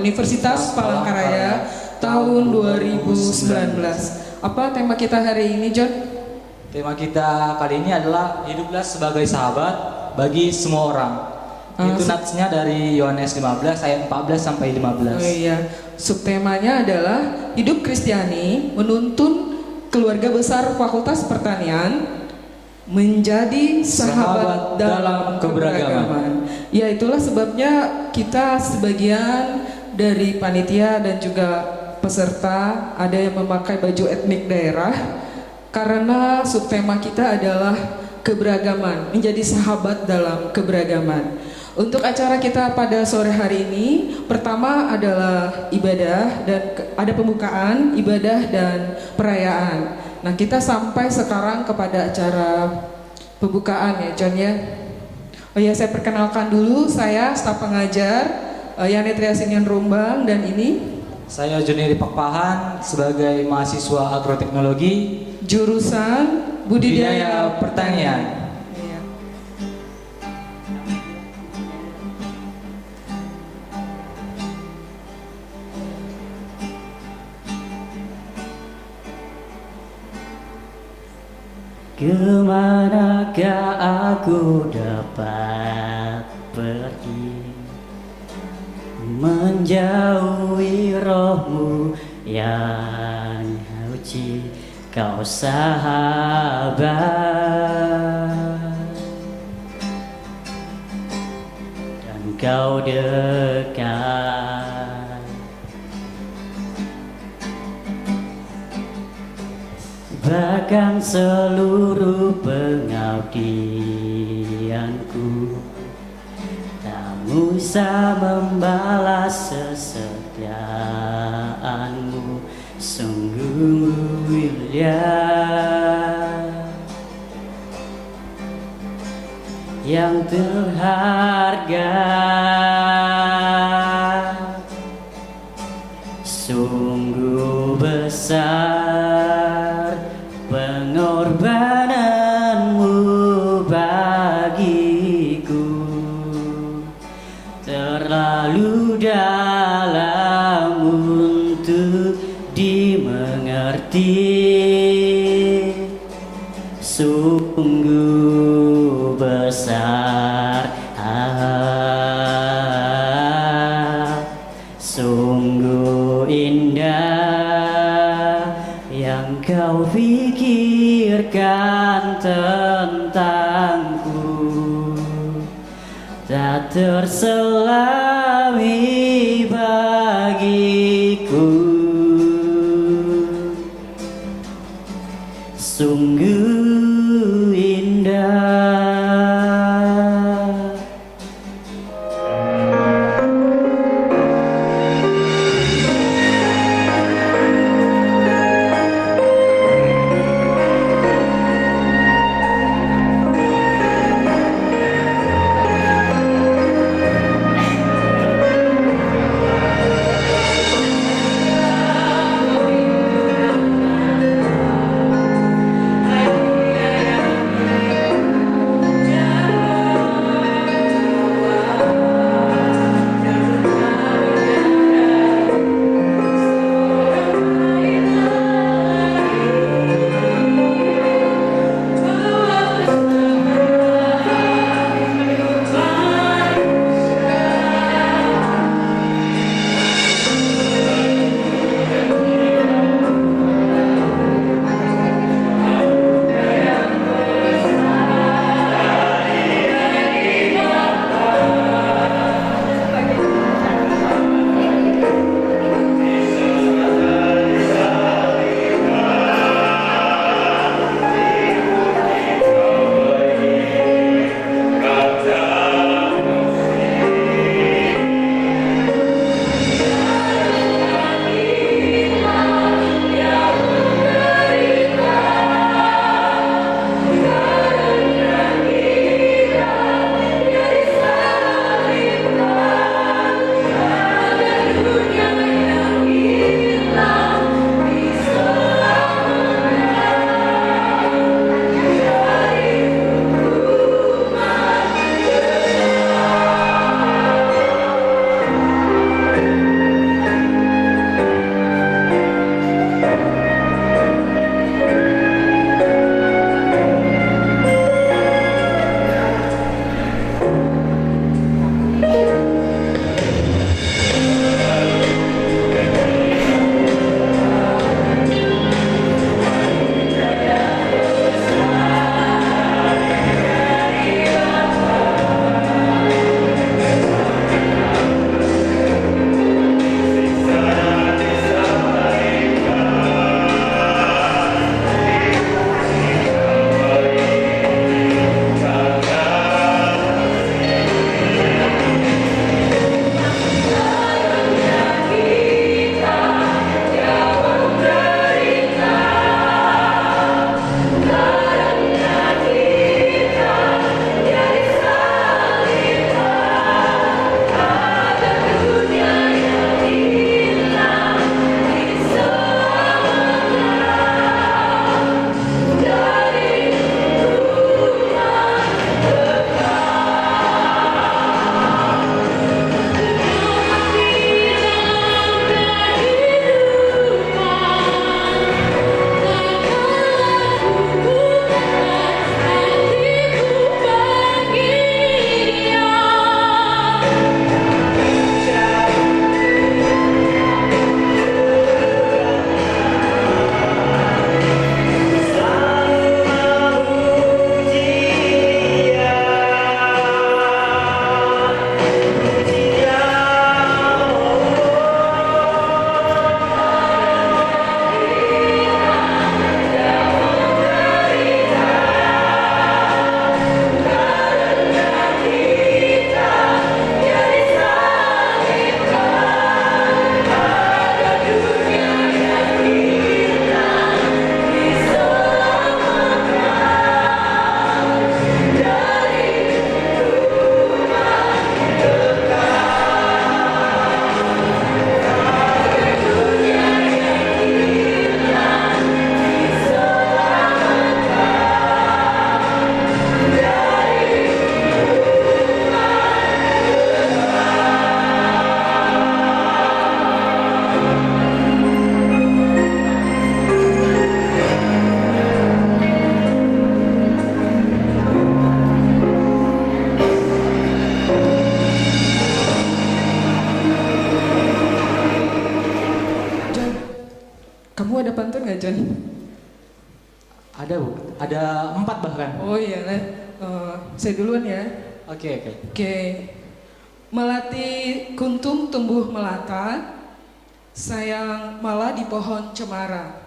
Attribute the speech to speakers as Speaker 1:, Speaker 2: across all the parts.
Speaker 1: Universitas Palangkaraya tahun 2019. Apa tema kita hari ini, John?
Speaker 2: Tema kita kali ini adalah hiduplah sebagai sahabat bagi semua orang. Itu natsnya dari Yohanes 15 ayat 14 sampai 15.
Speaker 1: Oh iya, subtemanya adalah hidup Kristiani menuntun keluarga besar Fakultas Pertanian menjadi sahabat dalam keberagaman. Ya, itulah sebabnya kita sebagian dari panitia dan juga peserta ada yang memakai baju etnik daerah karena subtema kita adalah keberagaman, menjadi sahabat dalam keberagaman. Untuk acara kita pada sore hari ini, pertama adalah ibadah dan ada pembukaan, ibadah dan perayaan. Nah, kita sampai sekarang kepada acara pembukaan ya, John ya. Oh ya, saya perkenalkan dulu, saya staf pengajar Yani Triasinian Rumbang, dan ini
Speaker 2: saya Junior Pakpahan sebagai mahasiswa agroteknologi
Speaker 1: jurusan budidaya
Speaker 2: pertanian.
Speaker 1: Iya.
Speaker 3: Kemanakah aku dapat pergi, menjauhi rohmu yang suci, kau sahabat, dan kau dekat. Bahkan seluruh pengabdianku tak bisa membalas kesetiaanmu, sungguh mulia yang terharga, sungguh besar pengorbananmu bagiku, terlalu dalam untuk dimengerti, sungguh besar, sungguh indah yang kau pikirkan tentangku, tak terselami bagiku, sungguh indah.
Speaker 2: 4 bahkan.
Speaker 1: Oh iya, saya duluan ya.
Speaker 2: Oke.
Speaker 1: Oke. Melati kuntum tumbuh melata, sayang malah di pohon cemara.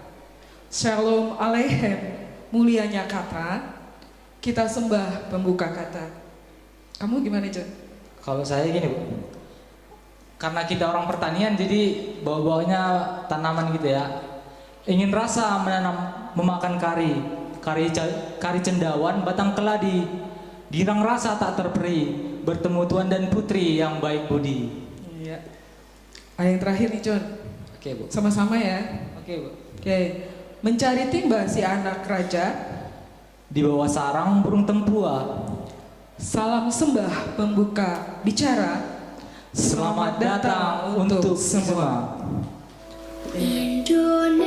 Speaker 1: Shalom aleichem, mulianya kata, kita sembah pembuka kata. Kamu gimana, John?
Speaker 2: Kalau saya gini, Bu. Karena kita orang pertanian, jadi bawa-bawanya tanaman gitu ya. Ingin rasa menanam, memakan kari cendawan, batang keladi. Girang rasa tak terperi, bertemu tuan dan putri yang baik budi.
Speaker 1: Iya. Yang terakhir nih, John.
Speaker 2: Oke, Bu.
Speaker 1: Sama-sama ya.
Speaker 2: Oke, Bu.
Speaker 1: Oke. Mencari timba si anak raja,
Speaker 2: Di bawah sarang burung tempua.
Speaker 1: salam sembah pembuka bicara.
Speaker 2: Selamat datang untuk semua.
Speaker 4: Indonesia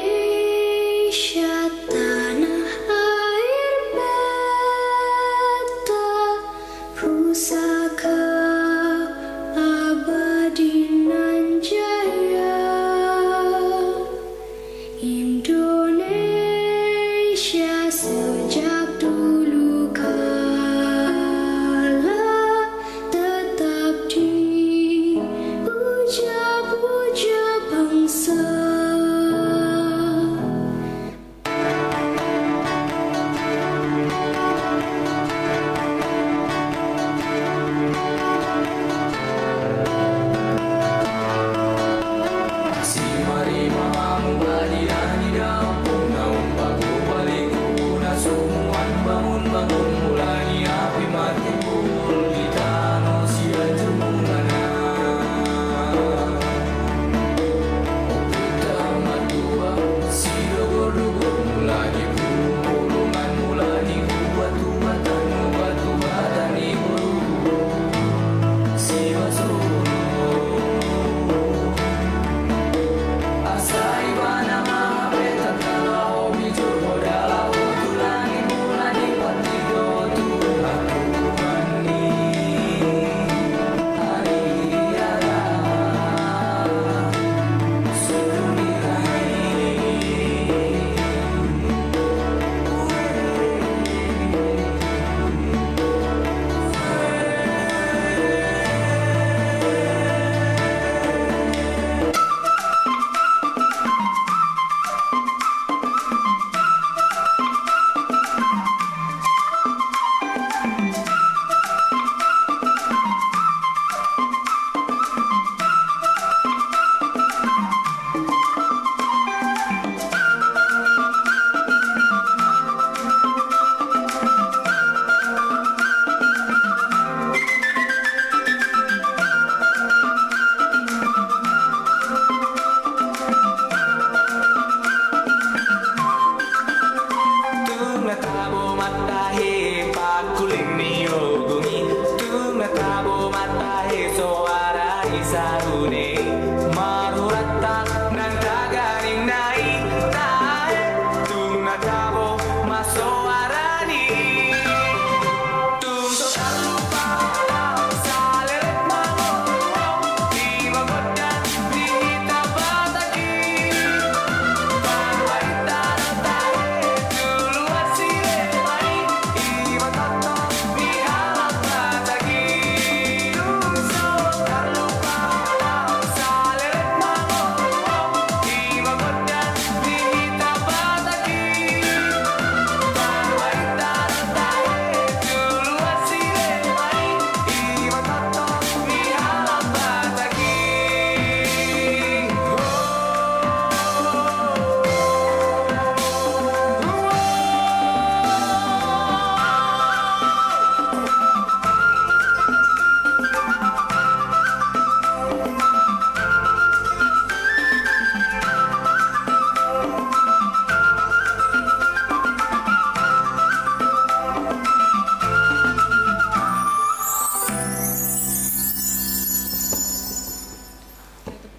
Speaker 4: tanah air beta, pusaka abadi nan jaya. Indonesia sejak dulu kala tetap dipuja-puja bangsa.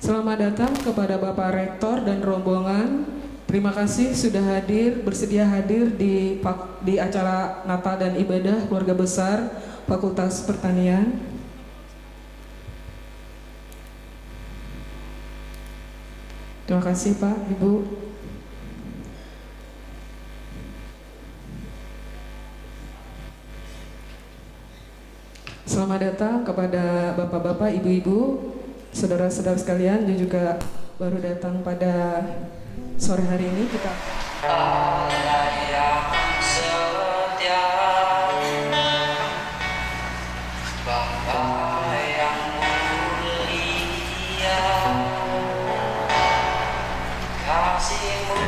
Speaker 1: Selamat datang kepada Bapak Rektor dan rombongan. Terima kasih sudah bersedia hadir di acara Natal dan Ibadah Keluarga Besar Fakultas Pertanian. Terima kasih Pak, Ibu. Selamat datang kepada bapak-bapak, ibu-ibu, saudara-saudara sekalian yang juga baru datang pada sore hari ini. Kita
Speaker 5: Allah yang setia, Bapa yang mulia, kasih-Mu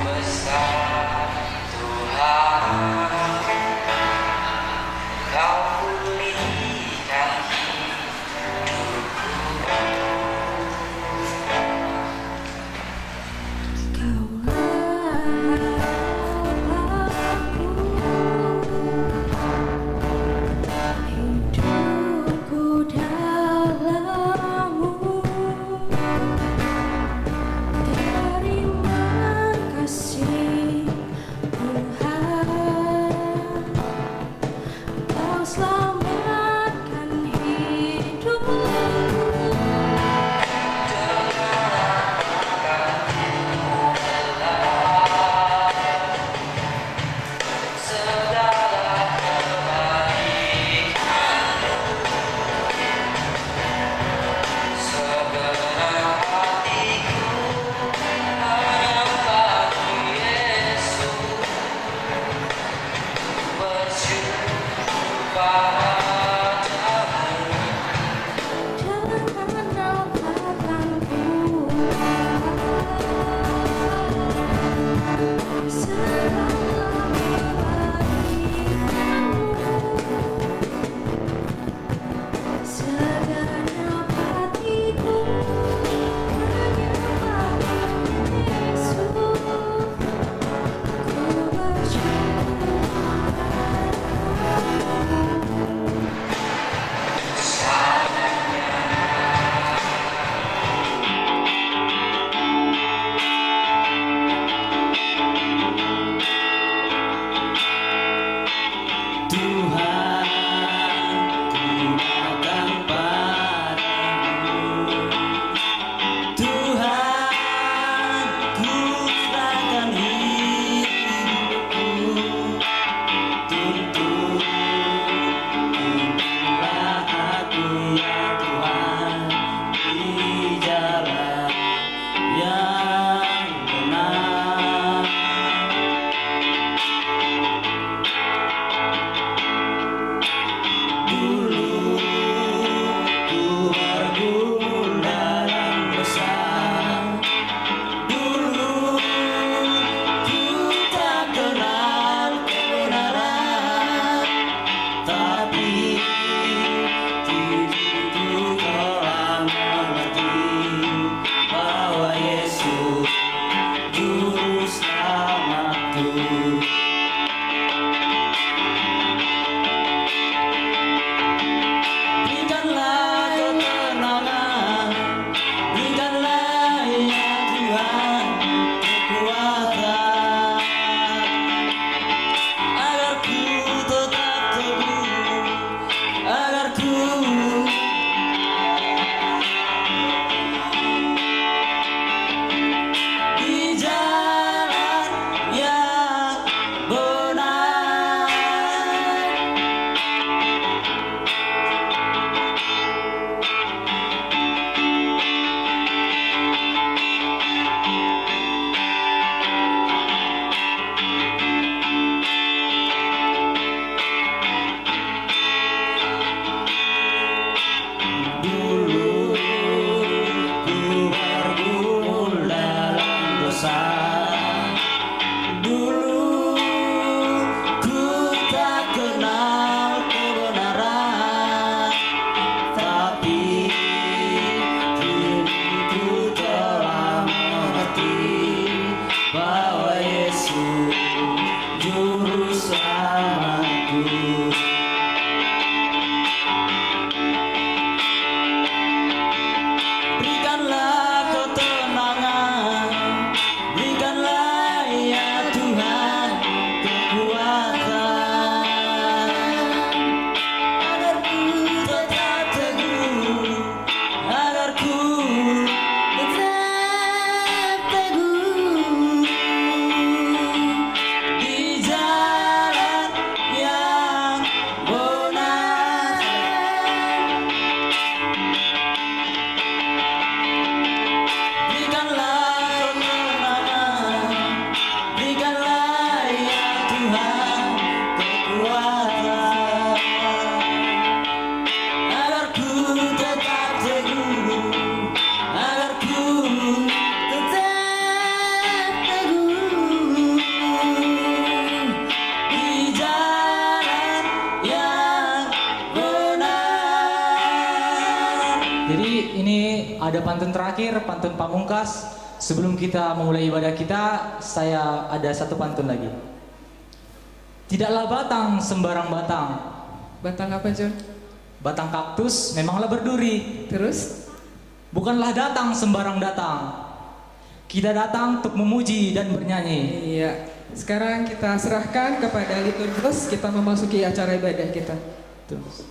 Speaker 5: besar Tuhan, Kau pulihkan hidupku.
Speaker 4: Kau
Speaker 2: ada pantun terakhir, pantun pamungkas. Sebelum kita memulai ibadah kita, saya ada satu pantun lagi. Tidaklah batang sembarang batang.
Speaker 1: Batang apa, John?
Speaker 2: Batang kaktus memanglah berduri.
Speaker 1: Terus?
Speaker 2: Bukanlah datang sembarang datang. Kita datang untuk memuji dan bernyanyi.
Speaker 1: Iya. Sekarang kita serahkan kepada liturgus, kita memasuki acara ibadah kita.
Speaker 2: Terus.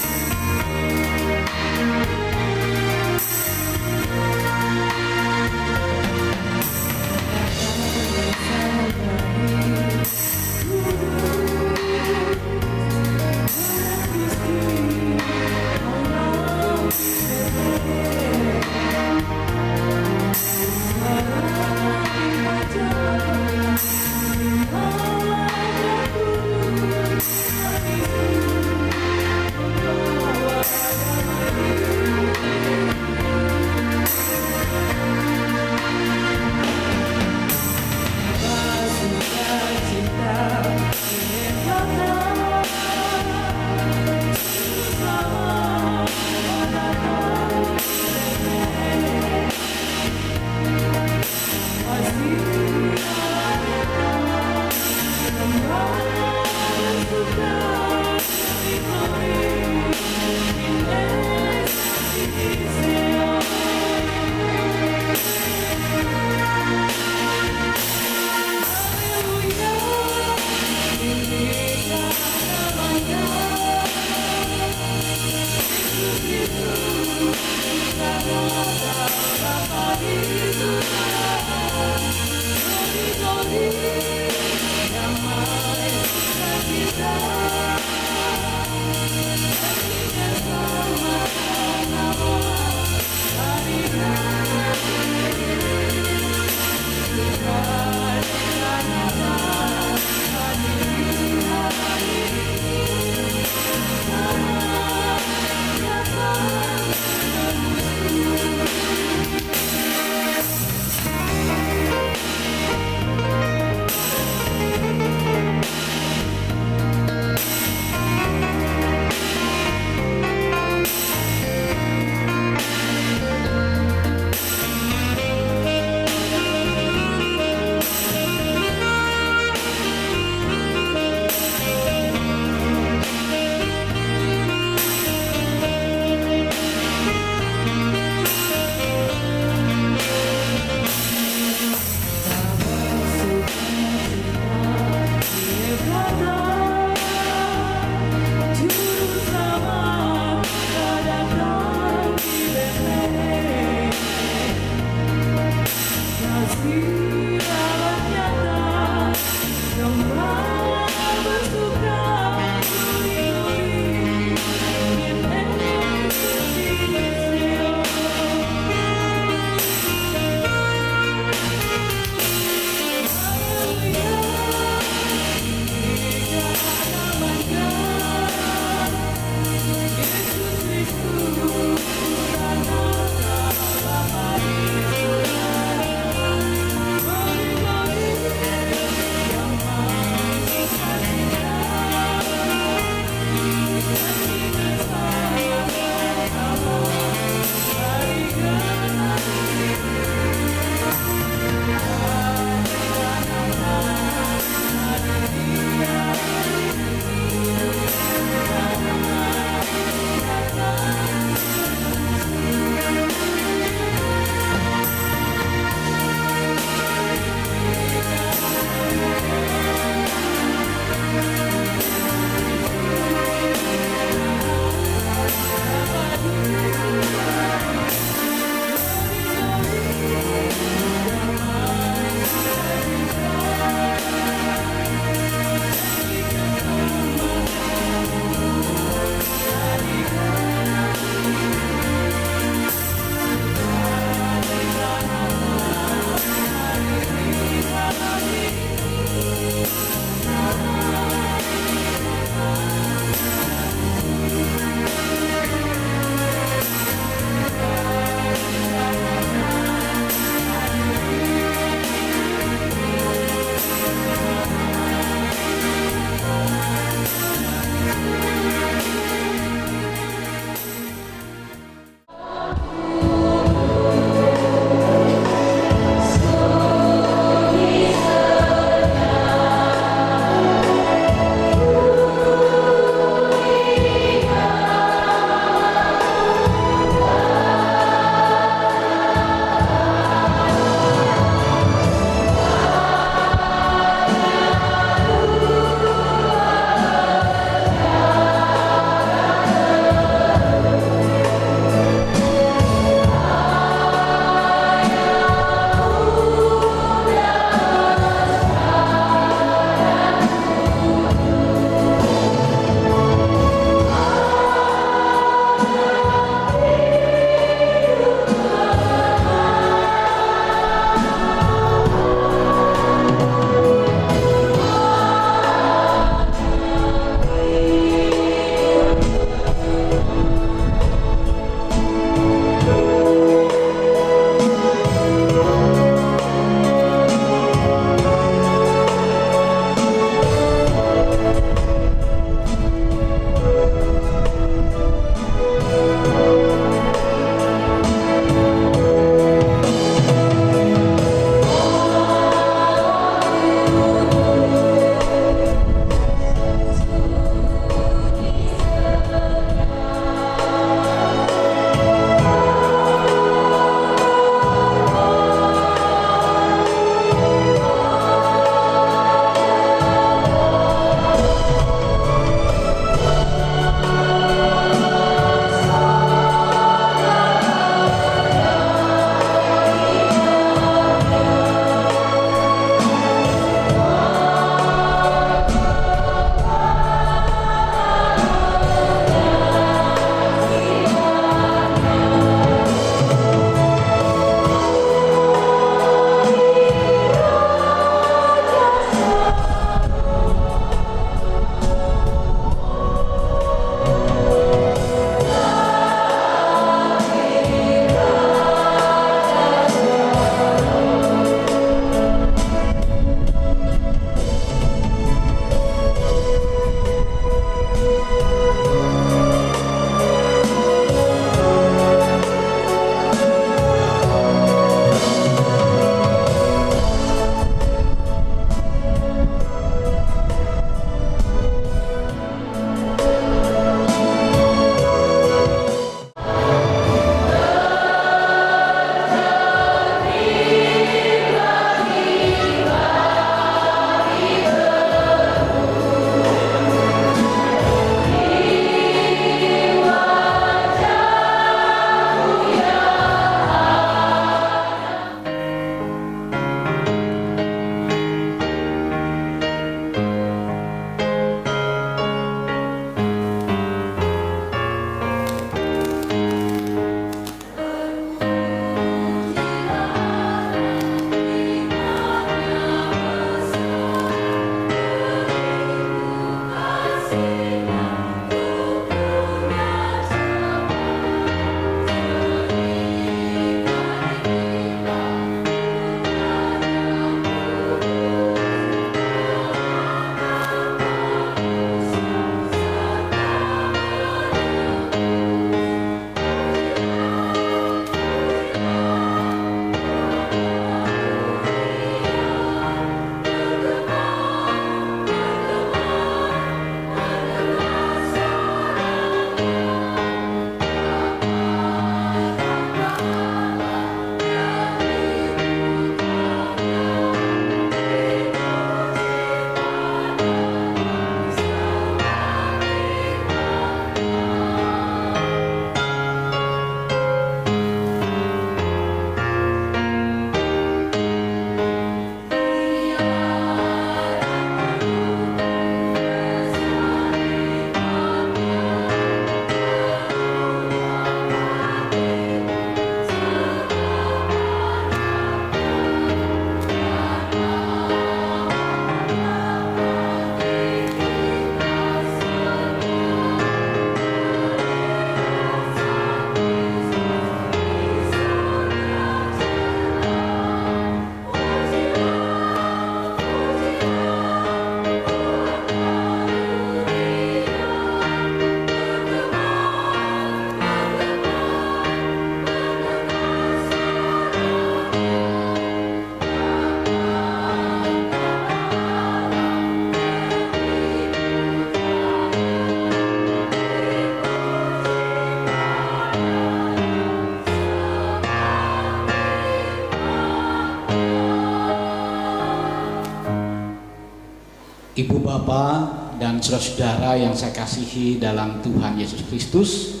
Speaker 6: Ibu bapak dan saudara-saudara yang saya kasihi dalam Tuhan Yesus Kristus,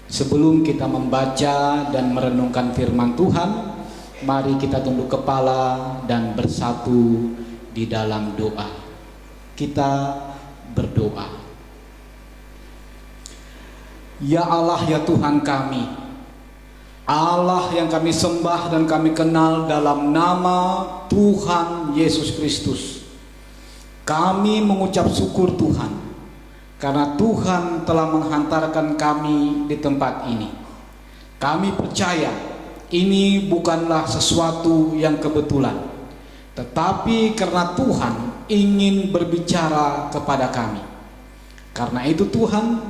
Speaker 6: sebelum kita membaca dan merenungkan firman Tuhan, mari kita tunduk kepala dan bersatu di dalam doa. Kita berdoa. Ya Allah, ya Tuhan kami, Allah yang kami sembah dan kami kenal dalam nama Tuhan Yesus Kristus, kami mengucap syukur Tuhan karena Tuhan telah menghantarkan kami di tempat ini. Kami percaya ini bukanlah sesuatu yang kebetulan, tetapi karena Tuhan ingin berbicara kepada kami. Karena itu Tuhan,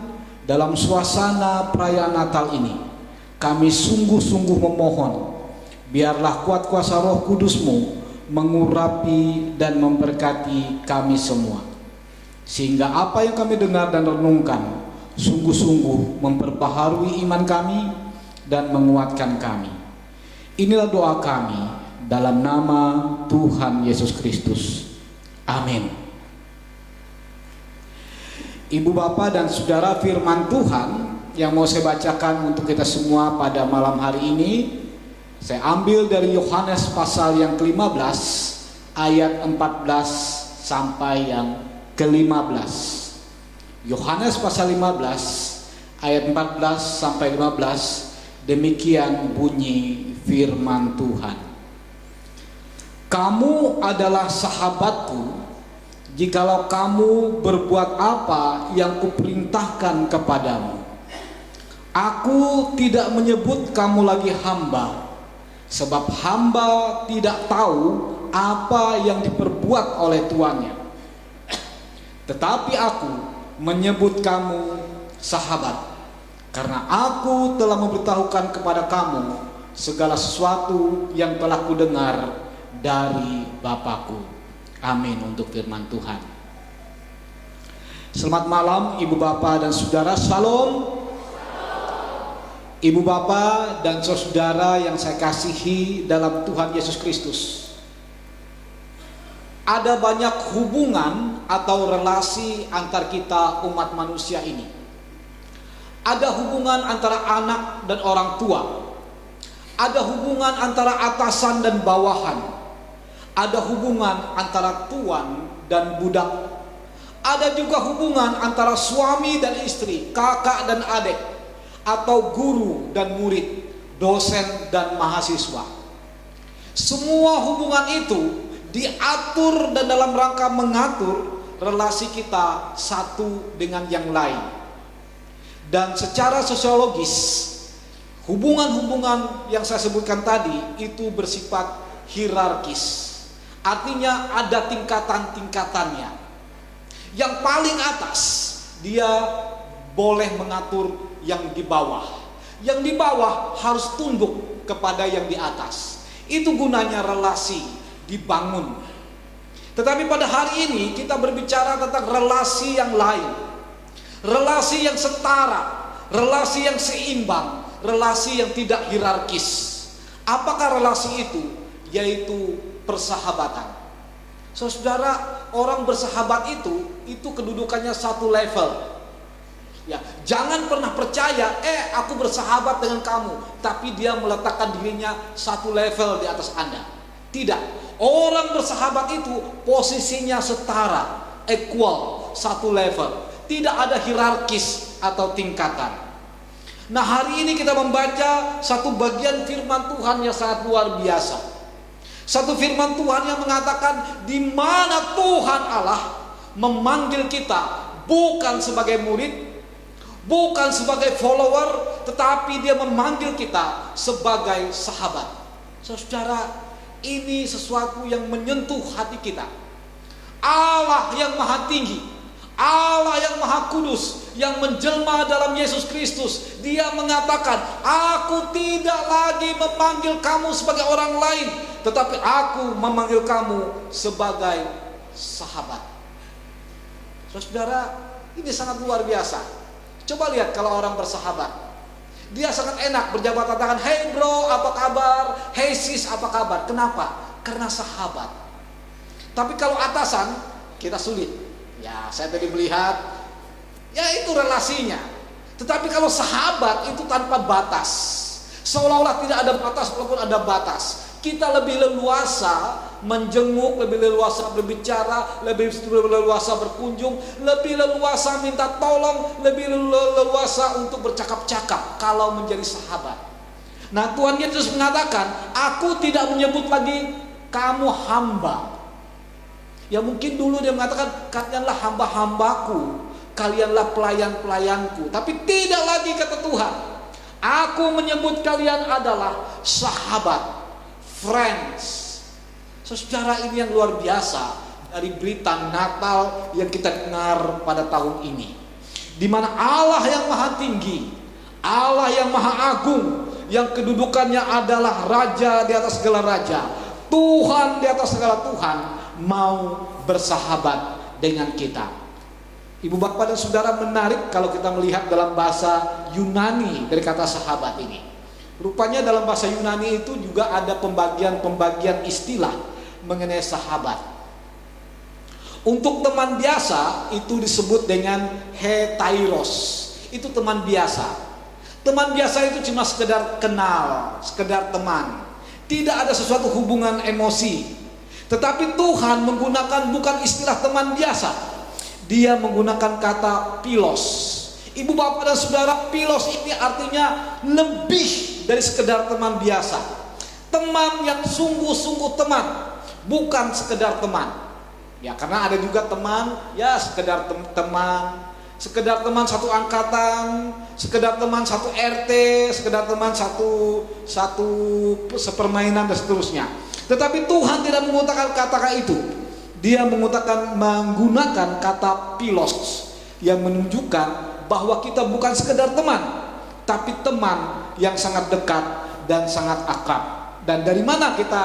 Speaker 6: dalam suasana perayaan Natal ini, kami sungguh-sungguh memohon, biarlah kuat kuasa Roh Kudus-Mu mengurapi dan memberkati kami semua, sehingga apa yang kami dengar dan renungkan sungguh-sungguh memperbaharui iman kami dan menguatkan kami. Inilah doa kami dalam nama Tuhan Yesus Kristus. Amin. Ibu bapak dan saudara, firman Tuhan yang mau saya bacakan untuk kita semua pada malam hari ini, saya ambil dari Yohanes pasal yang ke-15 ayat 14 sampai yang ke-15. Yohanes pasal 15 ayat 14 sampai 15, demikian bunyi firman Tuhan. Kamu adalah sahabatku jikalau kamu berbuat apa yang kuperintahkan kepadamu. Aku tidak menyebut kamu lagi hamba, sebab hamba tidak tahu apa yang diperbuat oleh tuannya. Tetapi aku menyebut kamu sahabat, karena aku telah memberitahukan kepada kamu segala sesuatu yang telah kudengar dari Bapakku. Amin untuk firman Tuhan. Selamat malam ibu bapak dan saudara. Shalom. Ibu bapak dan saudara yang saya kasihi dalam Tuhan Yesus Kristus, ada banyak hubungan atau relasi antar kita umat manusia ini. Ada hubungan antara anak dan orang tua, ada hubungan antara atasan dan bawahan, ada hubungan antara tuan dan budak, ada juga hubungan antara suami dan istri, kakak dan adik, atau guru dan murid, dosen dan mahasiswa. Semua hubungan itu diatur dan dalam rangka mengatur relasi kita satu dengan yang lain. Dan secara sosiologis, hubungan-hubungan yang saya sebutkan tadi itu bersifat hierarkis. Artinya ada tingkatan-tingkatannya. Yang paling atas dia boleh mengatur yang di bawah. Yang di bawah harus tunduk kepada yang di atas. Itu gunanya relasi dibangun. Tetapi pada hari ini kita berbicara tentang relasi yang lain. Relasi yang setara, relasi yang seimbang, relasi yang tidak hierarkis. Apakah relasi itu? Yaitu persahabatan. Saudara, orang bersahabat itu kedudukannya satu level. Ya, jangan pernah percaya, aku bersahabat dengan kamu, tapi dia meletakkan dirinya satu level di atas Anda. Tidak. Orang bersahabat itu posisinya setara, equal, satu level. Tidak ada hierarkis atau tingkatan. Nah, hari ini kita membaca satu bagian firman Tuhan yang sangat luar biasa. Satu firman Tuhan yang mengatakan di mana Tuhan Allah memanggil kita bukan sebagai murid, bukan sebagai follower, tetapi dia memanggil kita sebagai sahabat. Saudara, ini sesuatu yang menyentuh hati kita. Allah yang maha tinggi, Allah yang maha kudus, yang menjelma dalam Yesus Kristus, dia mengatakan, aku tidak lagi memanggil kamu sebagai orang lain, tetapi aku memanggil kamu sebagai sahabat. Saudara, ini sangat luar biasa. Coba lihat kalau orang bersahabat, dia sangat enak berjabat tangan, hey bro apa kabar, hey sis apa kabar. Kenapa? Karena sahabat. Tapi kalau atasan, kita sulit. Ya, saya tadi melihat, ya itu relasinya. Tetapi kalau sahabat itu tanpa batas, seolah-olah tidak ada batas walaupun ada batas. Kita lebih leluasa menjenguk, lebih leluasa berbicara, lebih leluasa berkunjung, lebih leluasa minta tolong, lebih leluasa untuk bercakap-cakap kalau menjadi sahabat. Nah, Tuhan Yesus mengatakan, aku tidak menyebut lagi kamu hamba. Ya mungkin dulu dia mengatakan, kalianlah hamba-hambaku, kalianlah pelayan-pelayanku. Tapi tidak lagi, kata Tuhan, aku menyebut kalian adalah sahabat, friends. Saudara, ini yang luar biasa dari berita Natal yang kita dengar pada tahun ini, di mana Allah yang maha tinggi, Allah yang maha agung, yang kedudukannya adalah raja di atas segala raja, Tuhan di atas segala Tuhan, mau bersahabat dengan kita. Ibu bapak dan saudara, menarik kalau kita melihat dalam bahasa Yunani dari kata sahabat ini. Rupanya dalam bahasa Yunani itu juga ada pembagian istilah mengenai sahabat. Untuk teman biasa itu disebut dengan hetairos. Itu teman biasa. Teman biasa itu cuma sekedar kenal, sekedar teman. Tidak ada sesuatu hubungan emosi. Tetapi Tuhan menggunakan bukan istilah teman biasa. Dia menggunakan kata pilos. Ibu bapak dan saudara, pilos ini artinya lebih dari sekedar teman biasa. Teman yang sungguh-sungguh teman, bukan sekedar teman. Ya, karena ada juga teman ya sekedar teman, sekedar teman satu angkatan, sekedar teman satu RT, sekedar teman satu sepermainan dan seterusnya. Tetapi Tuhan tidak menggunakan kata itu. Dia menggunakan kata pilos yang menunjukkan bahwa kita bukan sekedar teman, tapi teman yang sangat dekat dan sangat akrab. Dan dari mana kita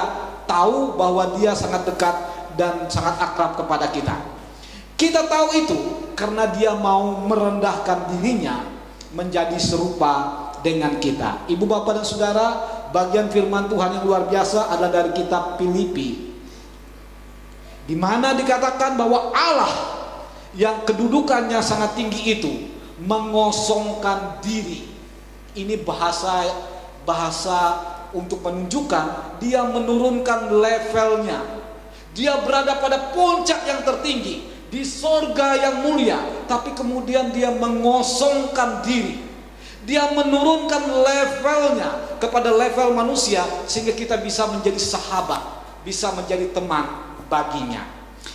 Speaker 6: tahu bahwa dia sangat dekat dan sangat akrab kepada kita? Kita tahu itu karena dia mau merendahkan dirinya menjadi serupa dengan kita. Ibu bapak dan saudara, bagian firman Tuhan yang luar biasa adalah dari kitab Filipi, di mana dikatakan bahwa Allah yang kedudukannya sangat tinggi itu mengosongkan diri. Ini bahasa untuk menunjukkan dia menurunkan levelnya. Dia berada pada puncak yang tertinggi, di sorga yang mulia, tapi kemudian dia mengosongkan diri. Dia menurunkan levelnya kepada level manusia, sehingga kita bisa menjadi sahabat, bisa menjadi teman baginya.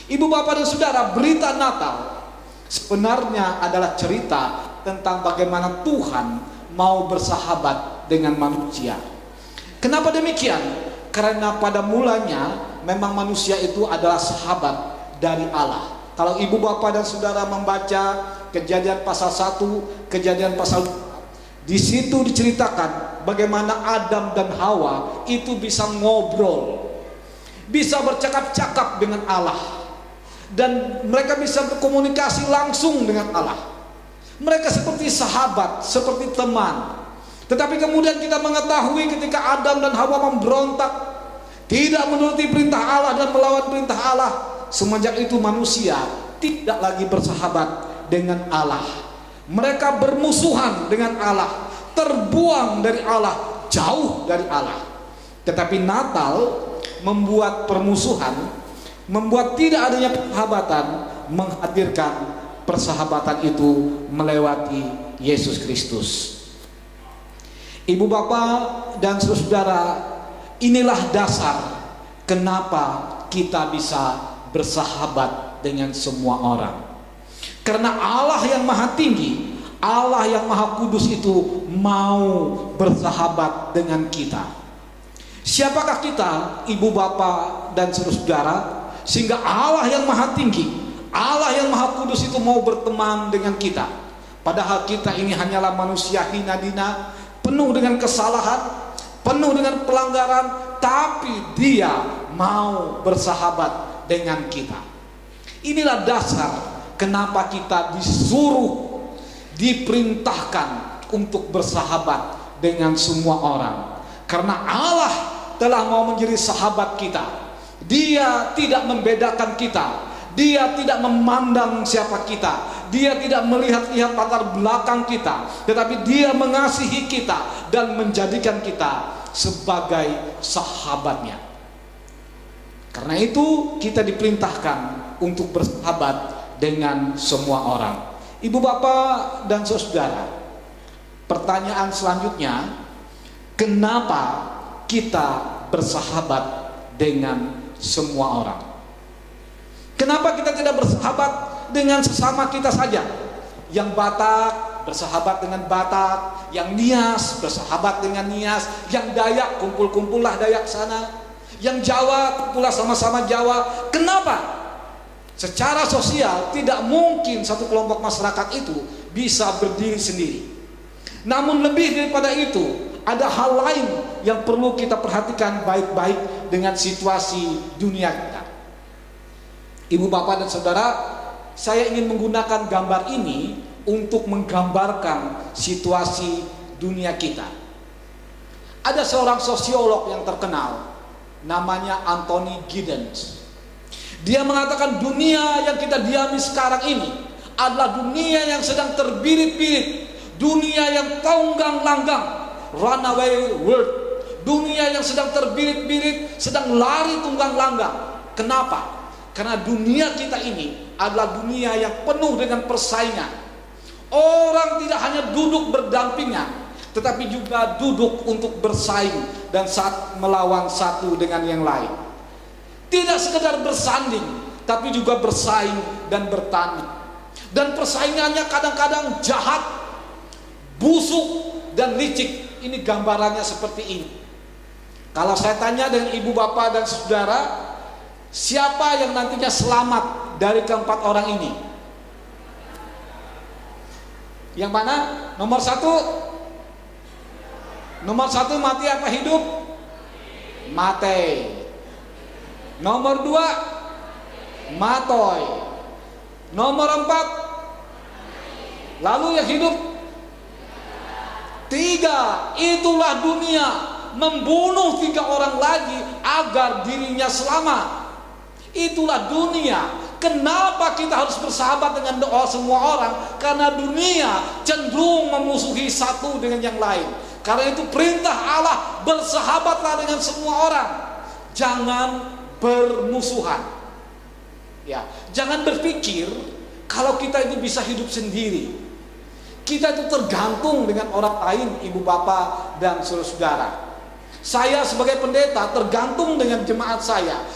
Speaker 6: Ibu bapak dan saudara, berita Natal sebenarnya adalah cerita tentang bagaimana Tuhan mau bersahabat dengan manusia. Kenapa demikian? Karena pada mulanya memang manusia itu adalah sahabat dari Allah. Kalau ibu bapak dan saudara membaca Kejadian pasal 1, Kejadian pasal 2, di situ diceritakan bagaimana Adam dan Hawa itu bisa ngobrol, bisa bercakap-cakap dengan Allah, dan mereka bisa berkomunikasi langsung dengan Allah. Mereka seperti sahabat, seperti teman. Tetapi kemudian kita mengetahui ketika Adam dan Hawa memberontak, tidak menuruti perintah Allah dan melawan perintah Allah, semenjak itu manusia tidak lagi bersahabat dengan Allah. Mereka bermusuhan dengan Allah, terbuang dari Allah, jauh dari Allah. Tetapi Natal membuat permusuhan, membuat tidak adanya persahabatan, menghadirkan persahabatan itu melewati Yesus Kristus. Ibu bapak dan saudara, inilah dasar kenapa kita bisa bersahabat dengan semua orang. Karena Allah yang maha tinggi, Allah yang maha kudus itu mau bersahabat dengan kita. Siapakah kita, ibu bapak dan saudara, sehingga Allah yang maha tinggi, Allah yang maha kudus itu mau berteman dengan kita? Padahal kita ini hanyalah manusia hina dina, penuh dengan kesalahan, penuh dengan pelanggaran, tapi Dia mau bersahabat dengan kita. Inilah dasar kenapa kita disuruh, diperintahkan untuk bersahabat dengan semua orang. Karena Allah telah mau menjadi sahabat kita. Dia tidak membedakan kita. Dia tidak memandang siapa kita, Dia tidak melihat-lihat latar belakang kita, tetapi Dia mengasihi kita dan menjadikan kita sebagai sahabatnya. Karena itu kita diperintahkan untuk bersahabat dengan semua orang. Ibu bapak dan saudara, pertanyaan selanjutnya, kenapa kita bersahabat dengan semua orang? Kenapa kita tidak bersahabat dengan sesama kita saja? Yang Batak bersahabat dengan Batak, yang Nias bersahabat dengan Nias, yang Dayak kumpul-kumpullah Dayak sana, yang Jawa kumpullah sama-sama Jawa. Kenapa? Secara sosial tidak mungkin satu kelompok masyarakat itu bisa berdiri sendiri. Namun lebih daripada itu, ada hal lain yang perlu kita perhatikan baik-baik dengan situasi dunia kita. Ibu bapak dan saudara, saya ingin menggunakan gambar ini untuk menggambarkan situasi dunia kita. Ada seorang sosiolog yang terkenal, namanya Anthony Giddens. Dia mengatakan dunia yang kita diami sekarang ini adalah dunia yang sedang terbirit-birit, dunia yang tunggang-langgang, runaway world, dunia yang sedang terbirit-birit, sedang lari tunggang-langgang. Kenapa? Karena dunia kita ini adalah dunia yang penuh dengan persaingan. Orang tidak hanya duduk berdampingan, tetapi juga duduk untuk bersaing dan saat melawan satu dengan yang lain. Tidak sekedar bersanding, tapi juga bersaing dan bertanding. Dan persaingannya kadang-kadang jahat, busuk, dan licik. Ini gambarannya seperti ini. Kalau saya tanya dengan ibu bapak dan saudara, siapa yang nantinya selamat dari keempat orang ini? Yang mana? Nomor satu mati apa hidup? Mati. Nomor dua matoy. Nomor empat, lalu yang hidup tiga. Itulah dunia, membunuh tiga orang lagi agar dirinya selamat. Itulah dunia. Kenapa kita harus bersahabat dengan semua orang? Karena dunia cenderung memusuhi satu dengan yang lain. Karena itu perintah Allah, bersahabatlah dengan semua orang, jangan bermusuhan. Ya, jangan berpikir kalau kita itu bisa hidup sendiri. Kita itu tergantung dengan orang lain, ibu bapak dan saudara-saudara. Saya sebagai pendeta tergantung dengan jemaat saya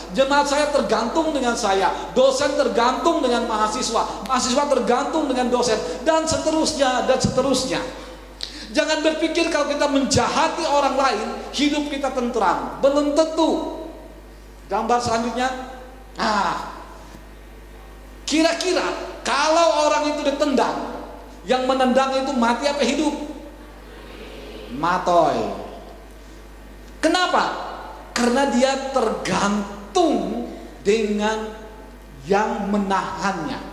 Speaker 6: tergantung dengan saya, dosen tergantung dengan mahasiswa tergantung dengan dosen, dan seterusnya dan seterusnya. Jangan berpikir kalau kita menjahati orang lain, hidup kita tentram. Belum tentu. Gambar selanjutnya. Kira-kira kalau orang itu ditendang, yang menendang itu mati apa hidup? Matoy. Kenapa? Karena dia tergantung dengan yang menahannya.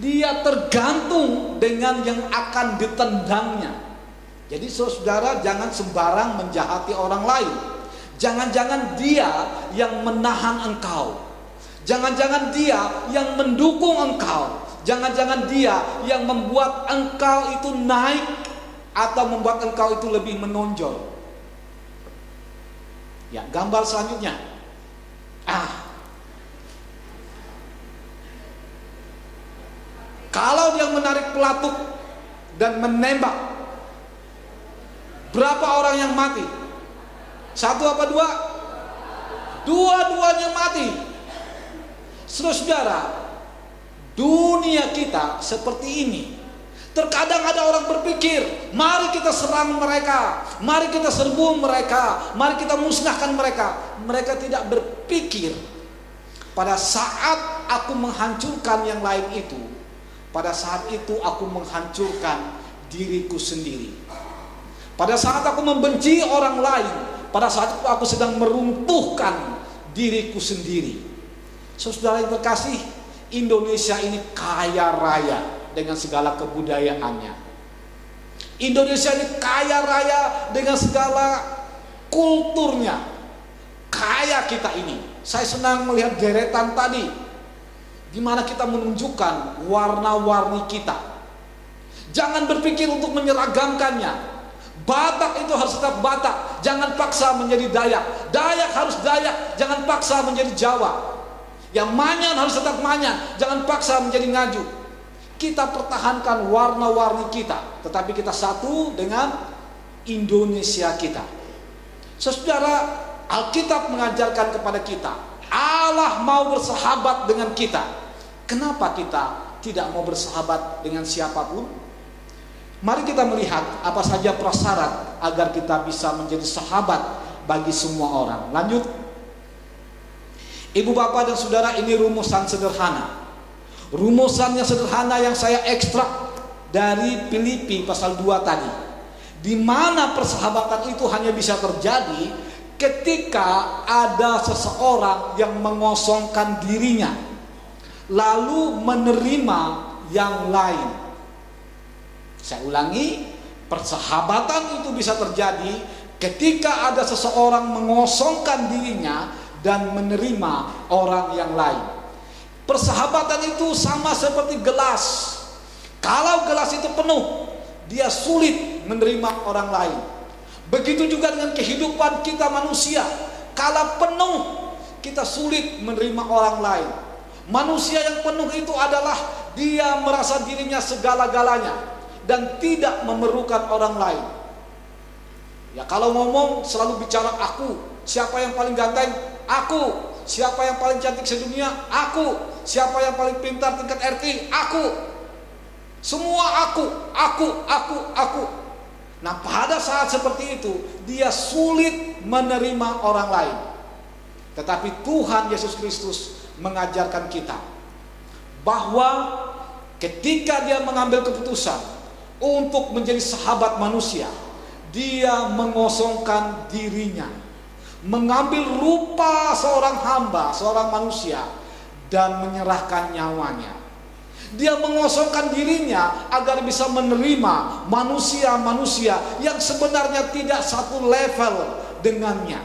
Speaker 6: Dia tergantung dengan yang akan ditendangnya. Jadi saudara, jangan sembarang menjahati orang lain. Jangan-jangan dia yang menahan engkau. Jangan-jangan dia yang mendukung engkau. Jangan-jangan dia yang membuat engkau itu naik atau membuat engkau itu lebih menonjol. Ya, gambar selanjutnya. Kalau dia menarik pelatuk dan menembak, berapa orang yang mati? Satu apa dua? Dua-duanya mati. Saudara, dunia kita seperti ini. Terkadang ada orang berpikir, mari kita serang mereka, mari kita serbu mereka, mari kita musnahkan mereka. Mereka tidak berpikir, pada saat aku menghancurkan yang lain itu, pada saat itu aku menghancurkan diriku sendiri. Pada saat aku membenci orang lain, pada saat itu aku sedang meruntuhkan diriku sendiri. Saudara yang terkasih, Indonesia ini kaya raya dengan segala kebudayaannya. Indonesia ini kaya raya dengan segala kulturnya. Kaya kita ini. saya senang melihat deretan tadi, di mana kita menunjukkan warna-warni kita. Jangan berpikir untuk menyeragamkannya. Batak itu harus tetap Batak, jangan paksa menjadi Dayak. Dayak harus Dayak, jangan paksa menjadi Jawa. Yang Manyan harus tetap Manyan, jangan paksa menjadi Ngaju. Kita pertahankan warna-warni kita, tetapi kita satu dengan Indonesia kita. Saudara, Alkitab mengajarkan kepada kita, Allah mau bersahabat dengan kita. Kenapa kita tidak mau bersahabat dengan siapapun? Mari kita melihat apa saja prasyarat agar kita bisa menjadi sahabat bagi semua orang. Lanjut. Ibu, bapak, dan saudara, ini rumusan sederhana. Rumusan yang sederhana yang saya ekstrak dari Filipi pasal 2 tadi. Di mana persahabatan itu hanya bisa terjadi ketika ada seseorang yang mengosongkan dirinya lalu menerima yang lain. Saya ulangi, persahabatan itu bisa terjadi ketika ada seseorang mengosongkan dirinya dan menerima orang yang lain. Persahabatan itu sama seperti gelas. Kalau gelas itu penuh, dia sulit menerima orang lain. Begitu juga dengan kehidupan kita manusia. Kalau penuh, kita sulit menerima orang lain. Manusia yang penuh itu adalah dia merasa dirinya segala-galanya dan tidak memerlukan orang lain. Ya, kalau ngomong selalu bicara aku. Siapa yang paling ganteng? Aku. Siapa yang paling cantik sedunia? Aku. Siapa yang paling pintar tingkat RT? Aku. Semua aku. Nah, pada saat seperti itu, dia sulit menerima orang lain. Tetapi Tuhan Yesus Kristus mengajarkan kita bahwa ketika dia mengambil keputusan untuk menjadi sahabat manusia, dia mengosongkan dirinya, mengambil rupa seorang hamba, seorang manusia, dan menyerahkan nyawanya. Dia mengosongkan dirinya agar bisa menerima manusia-manusia yang sebenarnya tidak satu level dengannya.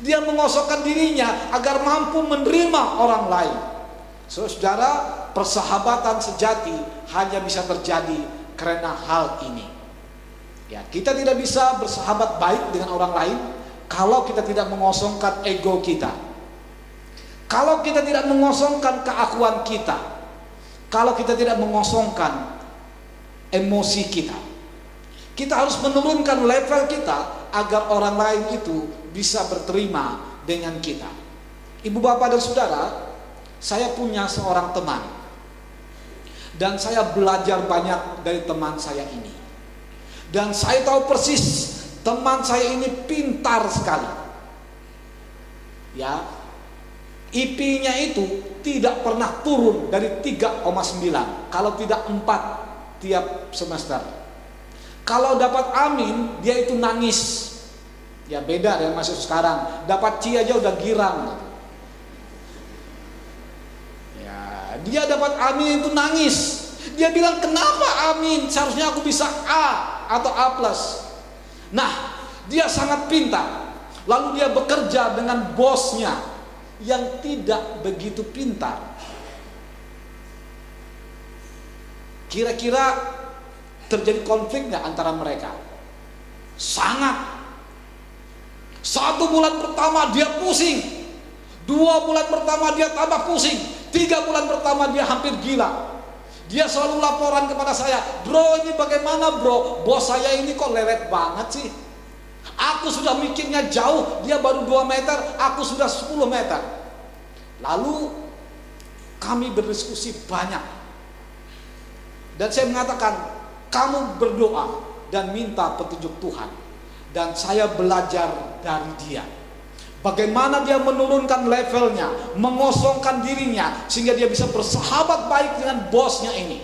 Speaker 6: Dia mengosongkan dirinya agar mampu menerima orang lain. Saudara, persahabatan sejati hanya bisa terjadi karena hal ini. Ya, kita tidak bisa bersahabat baik dengan orang lain kalau kita tidak mengosongkan ego kita. Kalau kita tidak mengosongkan keakuan kita. Kalau kita tidak mengosongkan emosi kita. Kita harus menurunkan level kita agar orang lain itu bisa berterima dengan kita. Ibu, bapak, dan saudara, saya punya seorang teman. Dan saya belajar banyak dari teman saya ini. Dan saya tahu persis teman saya ini pintar sekali. Ya, IP-nya itu tidak pernah turun dari 3,9, kalau tidak 4 tiap semester. Kalau dapat amin, dia itu nangis. Ya, beda dengan masuk sekarang. Dapat C aja udah girang. Dia dapat amin itu nangis. Dia bilang, kenapa amin? Seharusnya aku bisa A atau A+. Nah, dia sangat pintar. Lalu dia bekerja dengan bosnya yang tidak begitu pintar. Kira-kira terjadi konflik nggak antara mereka? Sangat. 1 bulan pertama dia pusing, 2 bulan pertama dia tambah pusing, 3 bulan pertama dia hampir gila. Dia selalu laporan kepada saya, bro, ini bagaimana bro, bos saya ini kok lewet banget sih. Aku sudah mikirnya jauh, dia baru 2 meter, aku sudah 10 meter. Lalu kami berdiskusi banyak. Dan saya mengatakan, kamu berdoa dan minta petunjuk Tuhan. Dan saya belajar dari dia. Bagaimana dia menurunkan levelnya, mengosongkan dirinya, sehingga dia bisa bersahabat baik dengan bosnya ini.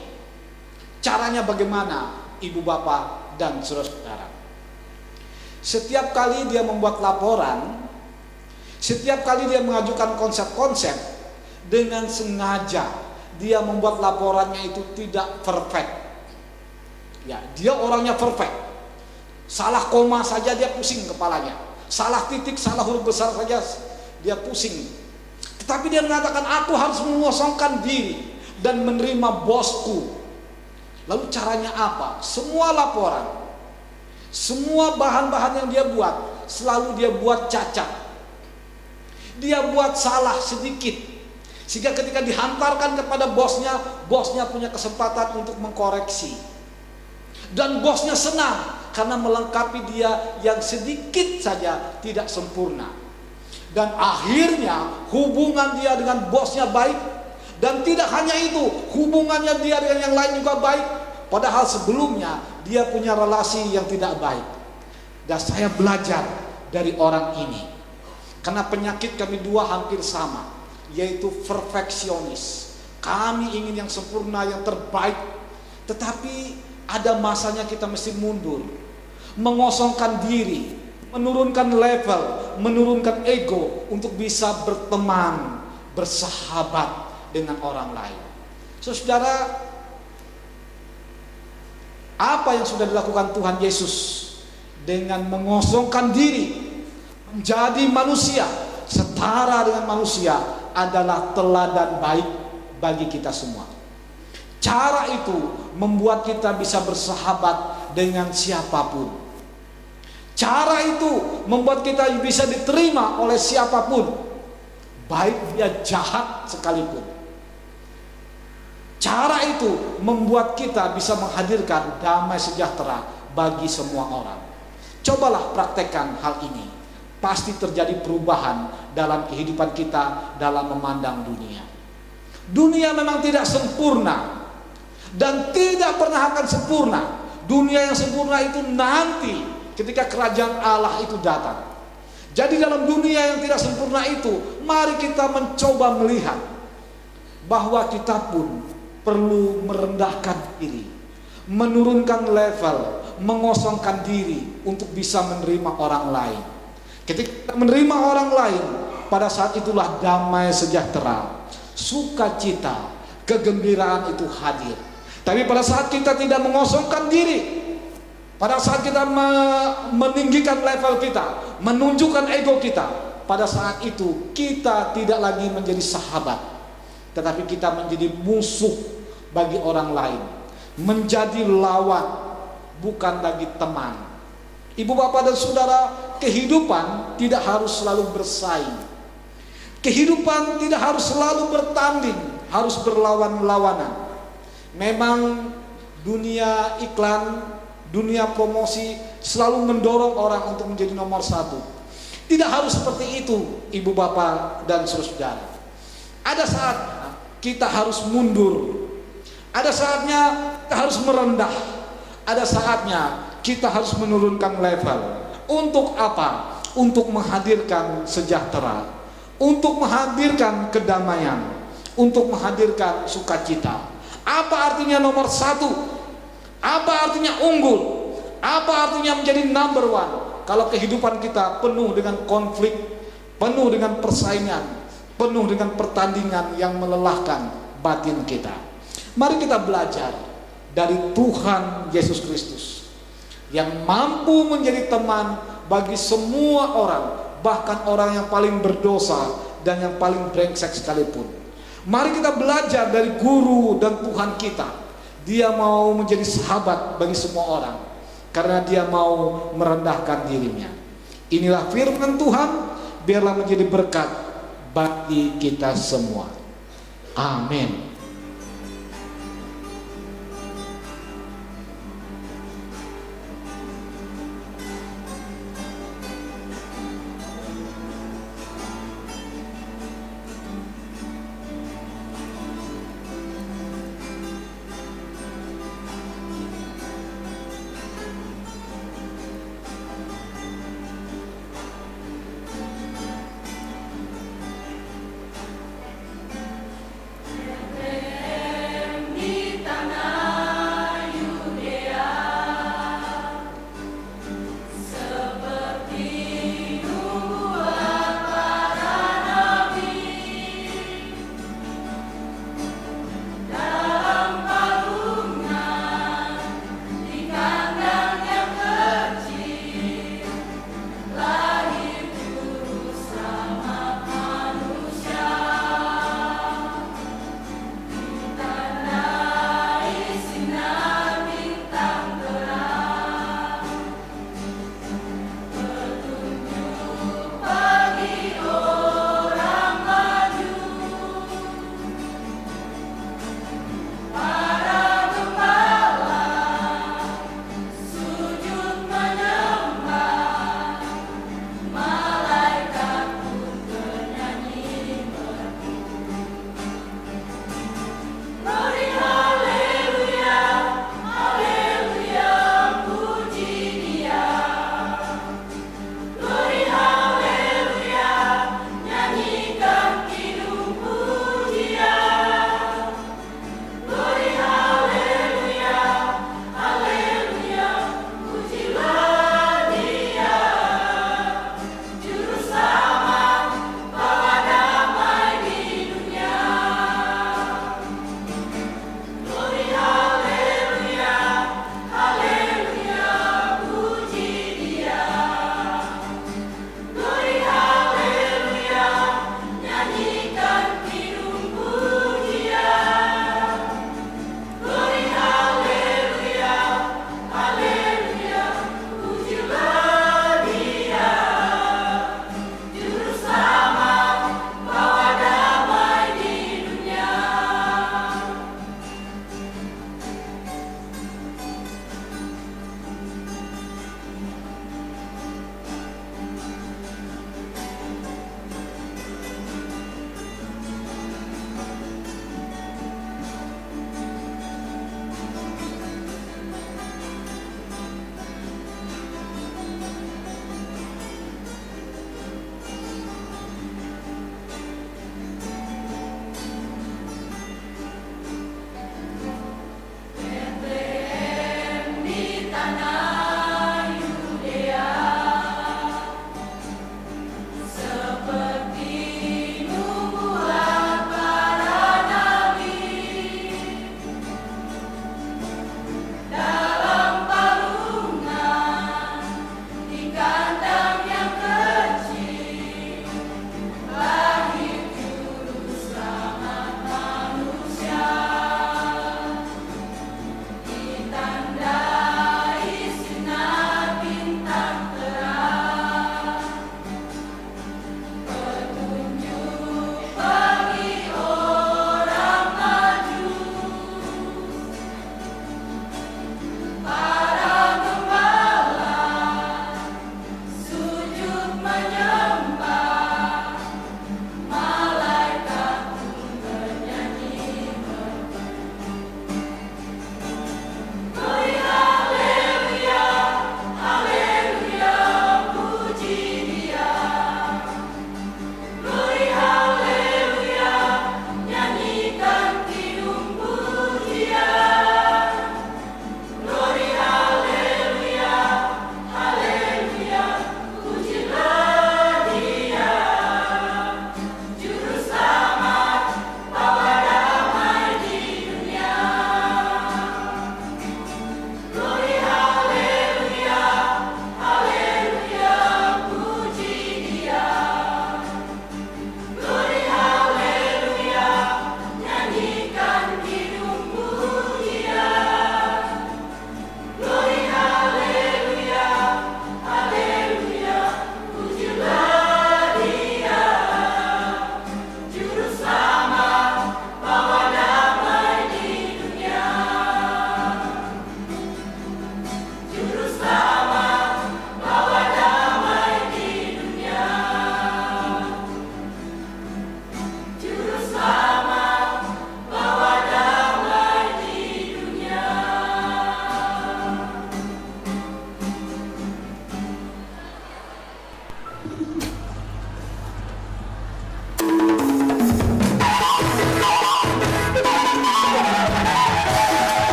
Speaker 6: Caranya bagaimana, ibu bapak dan saudara-saudara? Setiap kali dia membuat laporan, setiap kali dia mengajukan konsep-konsep, dengan sengaja dia membuat laporannya itu tidak perfect. Ya, dia orangnya perfect. Salah koma saja dia pusing kepalanya. Salah titik, salah huruf besar saja dia pusing. Tetapi dia mengatakan, aku harus mengosongkan diri dan menerima bosku. Lalu caranya apa? Semua laporan, semua bahan-bahan yang dia buat, selalu dia buat cacat. Dia buat salah sedikit, sehingga ketika dihantarkan kepada bosnya, bosnya punya kesempatan untuk mengkoreksi. Dan bosnya senang karena melengkapi dia yang sedikit saja tidak sempurna. Dan akhirnya hubungan dia dengan bosnya baik. Dan tidak hanya itu, hubungannya dia dengan yang lain juga baik. Padahal sebelumnya dia punya relasi yang tidak baik. Dan saya belajar dari orang ini, karena penyakit kami dua hampir sama, yaitu perfeksionis. Kami ingin yang sempurna, yang terbaik. Tetapi ada masanya kita mesti mundur, mengosongkan diri, menurunkan level, menurunkan ego untuk bisa berteman, bersahabat dengan orang lain. Saudara, apa yang sudah dilakukan Tuhan Yesus dengan mengosongkan diri menjadi manusia, setara dengan manusia, adalah teladan baik bagi kita semua. Cara itu membuat kita bisa bersahabat dengan siapapun. Cara itu membuat kita bisa diterima oleh siapapun, baik dia jahat sekalipun. Cara itu membuat kita bisa menghadirkan damai sejahtera bagi semua orang. Cobalah praktekkan hal ini. Pasti terjadi perubahan dalam kehidupan kita dalam memandang dunia. Dunia memang tidak sempurna dan tidak pernah akan sempurna. Dunia yang sempurna itu nanti ketika kerajaan Allah itu datang. Jadi dalam dunia yang tidak sempurna itu, mari kita mencoba melihat bahwa kita pun perlu merendahkan diri, menurunkan level, mengosongkan diri untuk bisa menerima orang lain. Ketika kita menerima orang lain, pada saat itulah damai sejahtera, sukacita, kegembiraan itu hadir. Tapi pada saat kita tidak mengosongkan diri, pada saat kita meninggikan level kita, menunjukkan ego kita, pada saat itu kita tidak lagi menjadi sahabat, tetapi kita menjadi musuh bagi orang lain, menjadi lawan, bukan lagi teman. Ibu, bapak, dan saudara, kehidupan tidak harus selalu bersaing. Kehidupan tidak harus selalu bertanding, harus berlawan-lawanan. Memang dunia iklan, dunia promosi selalu mendorong orang untuk menjadi nomor satu. Tidak harus seperti itu, ibu, bapak, dan saudara. Ada saat kita harus mundur. Ada saatnya kita harus merendah. Ada saatnya kita harus menurunkan level. Untuk apa? Untuk menghadirkan sejahtera, untuk menghadirkan kedamaian, untuk menghadirkan sukacita. Apa artinya nomor satu? Apa artinya unggul? Apa artinya menjadi number one? Kalau kehidupan kita penuh dengan konflik, penuh dengan persaingan, penuh dengan pertandingan yang melelahkan batin kita. Mari kita belajar dari Tuhan Yesus Kristus yang mampu menjadi teman bagi semua orang, bahkan orang yang paling berdosa dan yang paling brengsek sekalipun. Mari kita belajar dari guru dan Tuhan kita. Dia mau menjadi sahabat bagi semua orang karena dia mau merendahkan dirinya. Inilah firman Tuhan, biarlah menjadi berkat bagi kita semua. Amin.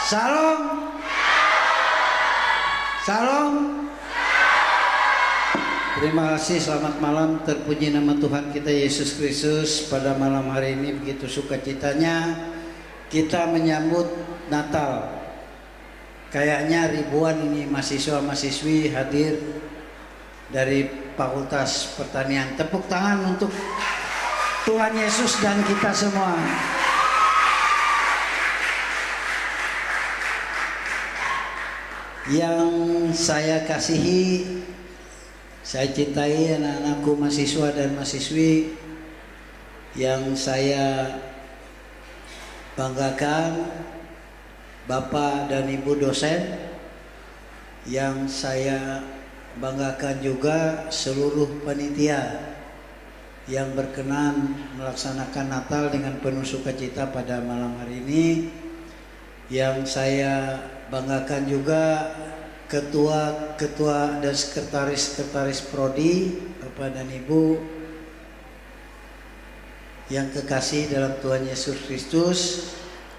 Speaker 7: Salam. Salam. Terima kasih, selamat malam. Terpuji nama Tuhan kita Yesus Kristus. Pada malam hari ini begitu sukacitanya kita menyambut Natal. Kayaknya ribuan ini mahasiswa-mahasiswi hadir dari Fakultas Pertanian. Tepuk tangan untuk Tuhan Yesus dan kita semua. Yang saya kasihi, saya cintai anak-anakku mahasiswa dan mahasiswi, yang saya banggakan Bapak dan Ibu dosen, yang saya banggakan juga seluruh panitia yang berkenan melaksanakan Natal dengan penuh sukacita pada malam hari ini. Yang saya banggakan juga ketua-ketua dan sekretaris-sekretaris prodi, Bapak dan Ibu yang kekasih dalam Tuhan Yesus Kristus,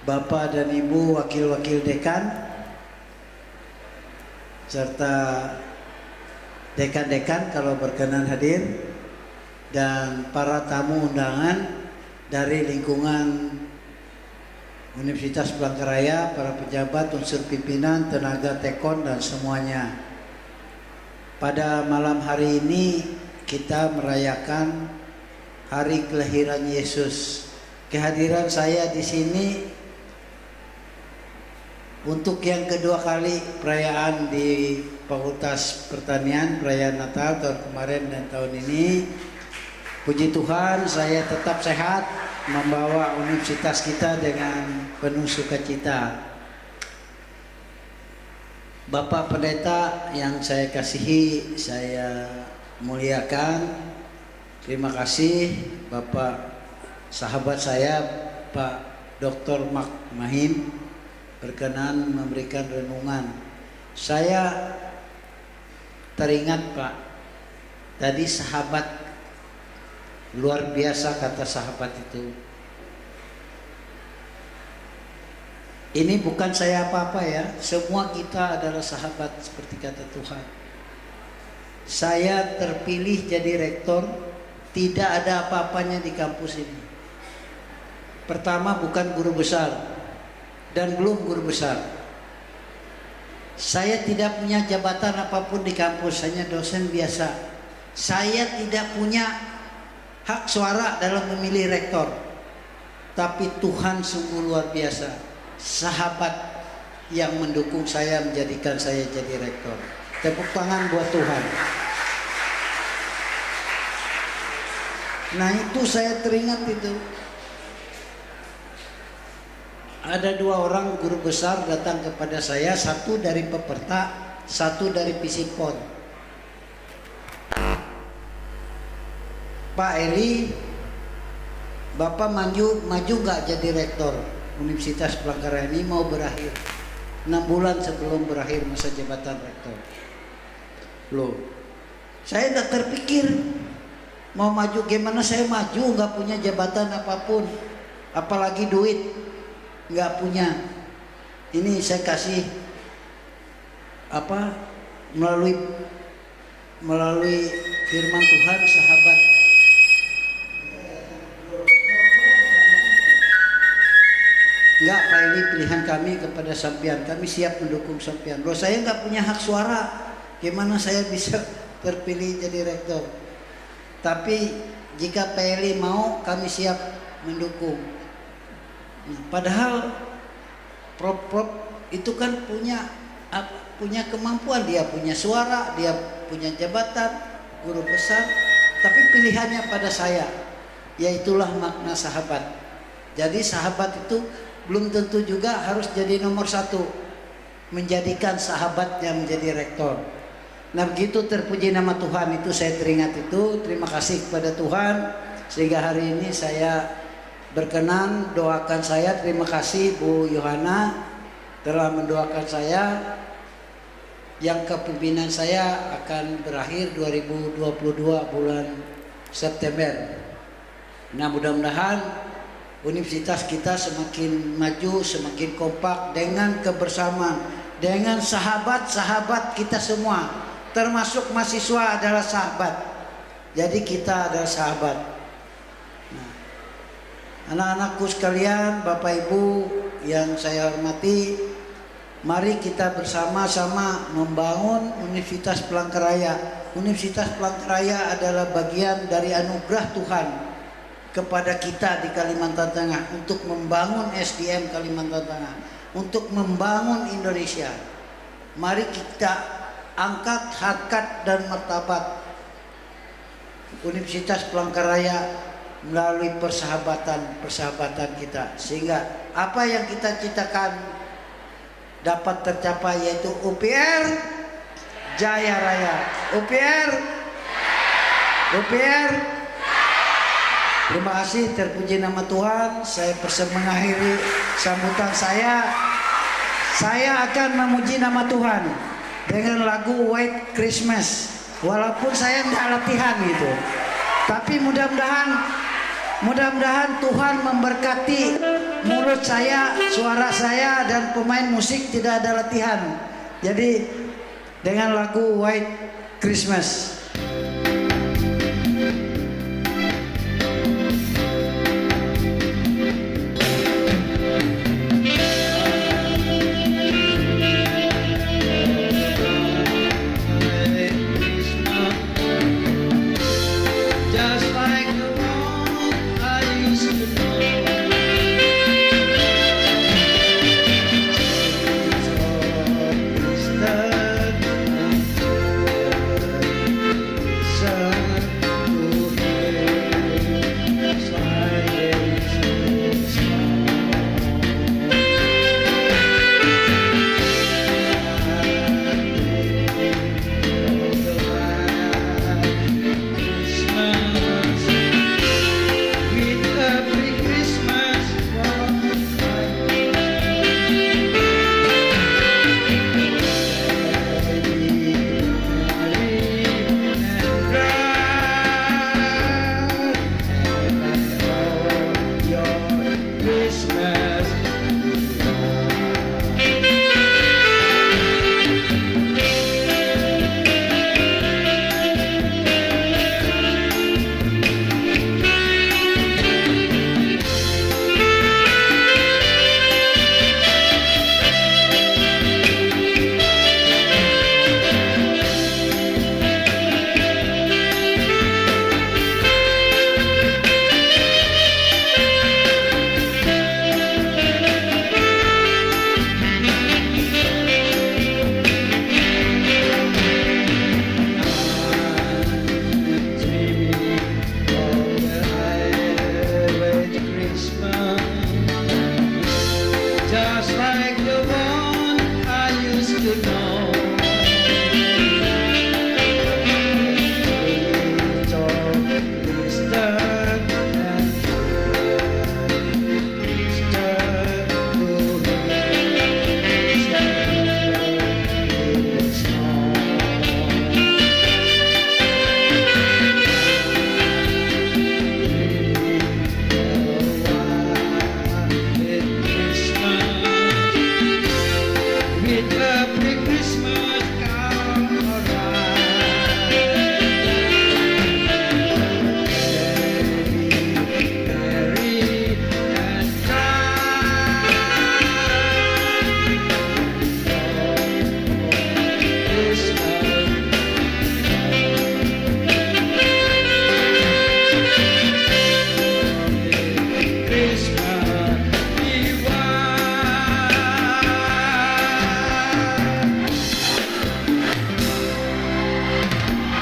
Speaker 7: Bapak dan Ibu wakil-wakil dekan serta dekan-dekan kalau berkenan hadir, dan para tamu undangan dari lingkungan Universitas Palangkaraya, para pejabat, unsur pimpinan, tenaga tekon dan semuanya. Pada malam hari ini kita merayakan hari kelahiran Yesus. Kehadiran saya di sini untuk yang kedua kali perayaan di Fakultas Pertanian, perayaan Natal tahun kemarin dan tahun ini. Puji Tuhan, saya tetap sehat, membawa universitas kita dengan penuh sukacita. Bapak Pendeta yang saya kasihi, saya muliakan, terima kasih Bapak sahabat saya Pak Dr. Mak Mahim berkenan memberikan renungan. Saya teringat Pak, tadi sahabat, luar biasa kata sahabat itu. Ini bukan saya apa-apa ya, semua kita adalah sahabat seperti kata Tuhan. Saya terpilih jadi rektor, tidak ada apa-apanya di kampus ini. Pertama, bukan guru besar dan belum guru besar. Saya tidak punya jabatan apapun di kampus, hanya dosen biasa. Saya tidak punya hak suara dalam memilih rektor. Tapi Tuhan sungguh luar biasa. Sahabat yang mendukung saya menjadikan saya jadi rektor. Tepuk tangan buat Tuhan. Nah itu saya teringat itu. Ada dua orang guru besar datang kepada saya, satu dari Peperta, satu dari Pisipon. Pak Eli, Bapak maju nggak jadi rektor Universitas Palangkaraya ini, mau berakhir 6 bulan sebelum berakhir masa jabatan rektor. Loh, saya tidak terpikir mau maju, gimana saya maju nggak punya jabatan apapun, apalagi duit nggak punya. Ini saya kasih apa melalui firman Tuhan, sahabat. Enggak, Pak Eli, pilihan kami kepada sampean, kami siap mendukung sampean. Loh, saya nggak punya hak suara, gimana saya bisa terpilih jadi rektor? Tapi jika Pak Eli mau, kami siap mendukung. Nah, padahal Prof itu kan punya kemampuan, dia punya suara, dia punya jabatan, guru besar, tapi pilihannya pada saya. Yaitulah makna sahabat. Jadi sahabat itu belum tentu juga harus jadi nomor satu, menjadikan sahabatnya menjadi rektor. Nah begitu, terpuji nama Tuhan, itu saya teringat itu. Terima kasih kepada Tuhan sehingga hari ini saya berkenan doakan saya. Terima kasih Bu Yohana telah mendoakan saya. Yang kepemimpinan saya akan berakhir 2022 bulan September. Nah mudah-mudahan universitas kita semakin maju, semakin kompak dengan kebersamaan, dengan sahabat-sahabat kita semua, termasuk mahasiswa adalah sahabat. Jadi kita adalah sahabat. Nah, anak-anakku sekalian, Bapak Ibu yang saya hormati, mari kita bersama-sama membangun Universitas Palangkaraya. Universitas Palangkaraya adalah bagian dari anugerah Tuhan kepada kita di Kalimantan Tengah untuk membangun SDM Kalimantan Tengah, untuk membangun Indonesia. Mari kita angkat harkat dan martabat Universitas Palangkaraya melalui persahabatan kita, sehingga apa yang kita citakan dapat tercapai, yaitu UPR Jaya Raya. UPR. Terima kasih, terpuji nama Tuhan. Saya mengakhiri sambutan saya. Saya akan memuji nama Tuhan dengan lagu White Christmas. Walaupun saya tidak latihan gitu, tapi mudah-mudahan Tuhan memberkati mulut saya, suara saya, dan pemain musik tidak ada latihan. Jadi dengan lagu White Christmas.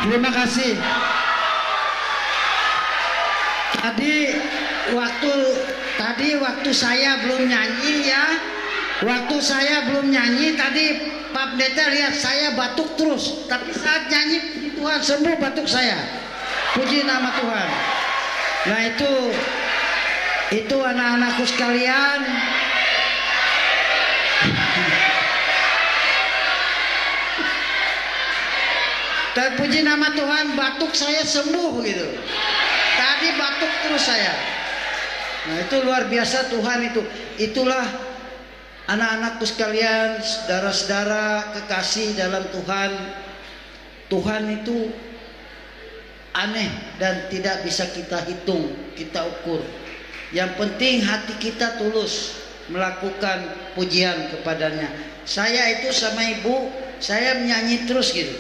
Speaker 7: Terima kasih. Tadi waktu saya belum nyanyi ya. Waktu saya belum nyanyi tadi Pak Pendeta lihat saya batuk terus. Tapi saat nyanyi Tuhan sembuh batuk saya. Puji nama Tuhan. Nah itu anak-anakku sekalian. Terpuji nama Tuhan, batuk saya sembuh gitu. Tadi batuk terus saya. Nah itu luar biasa Tuhan itu. Itulah anak-anakku sekalian, saudara-saudara kekasih dalam Tuhan. Tuhan itu aneh dan tidak bisa kita hitung, kita ukur. Yang penting hati kita tulus melakukan pujian kepadanya. Saya itu sama ibu, saya menyanyi terus gitu,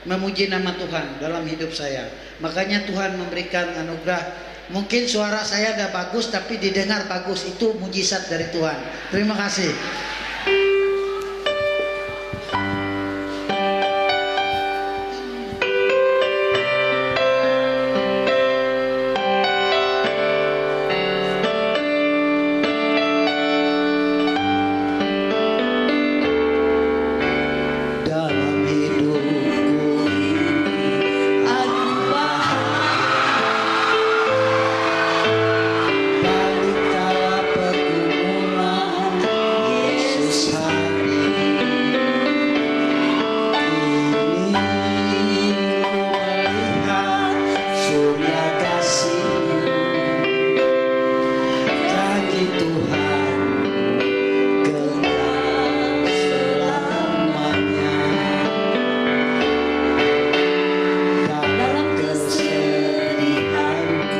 Speaker 7: memuji nama Tuhan dalam hidup saya. Makanya Tuhan memberikan anugerah. Mungkin suara saya udah bagus tapi didengar bagus, itu mujizat dari Tuhan. Terima kasih. Dalam hidupku aku balik kala pergumulan, Yesus hadir. Kini ku melihat surya kasih, janji Tuhan kekal selamanya. Dalam kesedihanku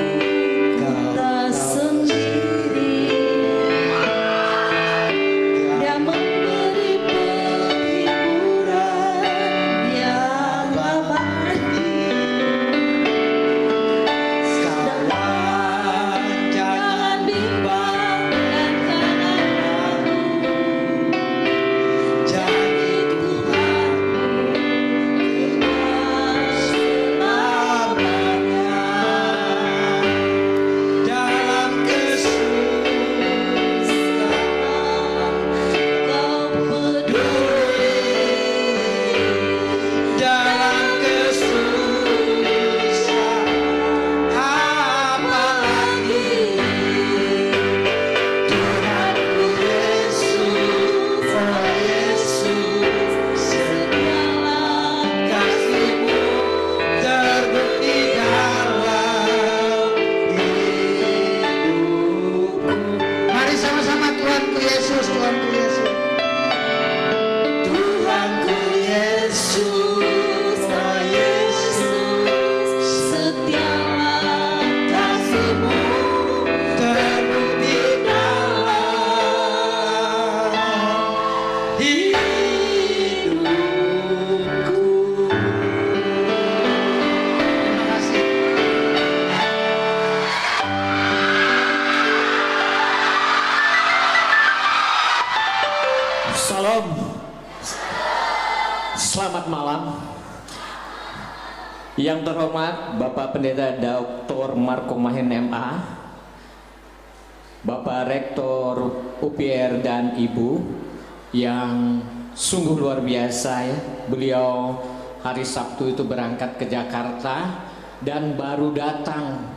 Speaker 7: kau tak sendiri. Dia memberi penghiburan yang abadi. Kawan jangan bimbang dan jangan ragu, janji Tuhan kekal selamanya. Dalam kesusahan kau peduli, dalam kesusahan apalagi Tuhanku Yesus, oh Yesus, setialah kasih-Mu terbukti dalam hidupku. Mari sama-sama Tuhanku Yesus, Tuhanku Yesus. Tuhanku Yesus, oh Yesus, setialah kasih-Mu terbukti dalam hidupku. Terima kasih.
Speaker 8: Salam, selamat malam. Yang terhormat Bapak Pendeta Dr. Marco Mahen MA, Bapak Rektor UPR dan Ibu yang sungguh luar biasa ya. Beliau hari Sabtu itu berangkat ke Jakarta dan baru datang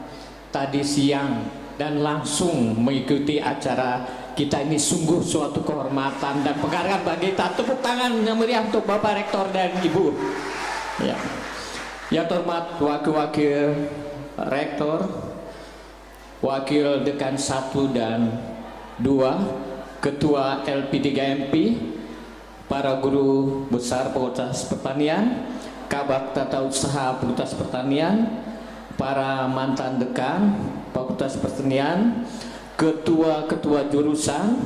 Speaker 8: tadi siang dan langsung mengikuti acara kita ini. Sungguh suatu kehormatan dan penghargaan bagi kita. Tepuk tangan yang meriah untuk Bapak Rektor dan Ibu. Ya. Yang terhormat wakil-wakil Rektor, Wakil Dekan 1 dan 2, Ketua LP3MP, para guru besar Fakultas Pertanian, Kabak Tata Usaha Fakultas Pertanian, para mantan dekan Fakultas Pertanian, ketua-ketua jurusan,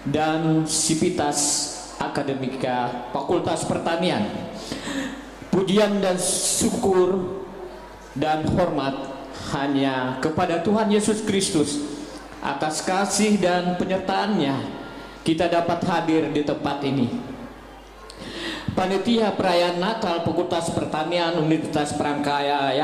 Speaker 8: dan sivitas akademika Fakultas Pertanian. Pujian dan syukur dan hormat hanya kepada Tuhan Yesus Kristus. Atas kasih dan penyertaannya kita dapat hadir di tempat ini. Panitia Perayaan Natal Fakultas Pertanian Universitas Prangkaya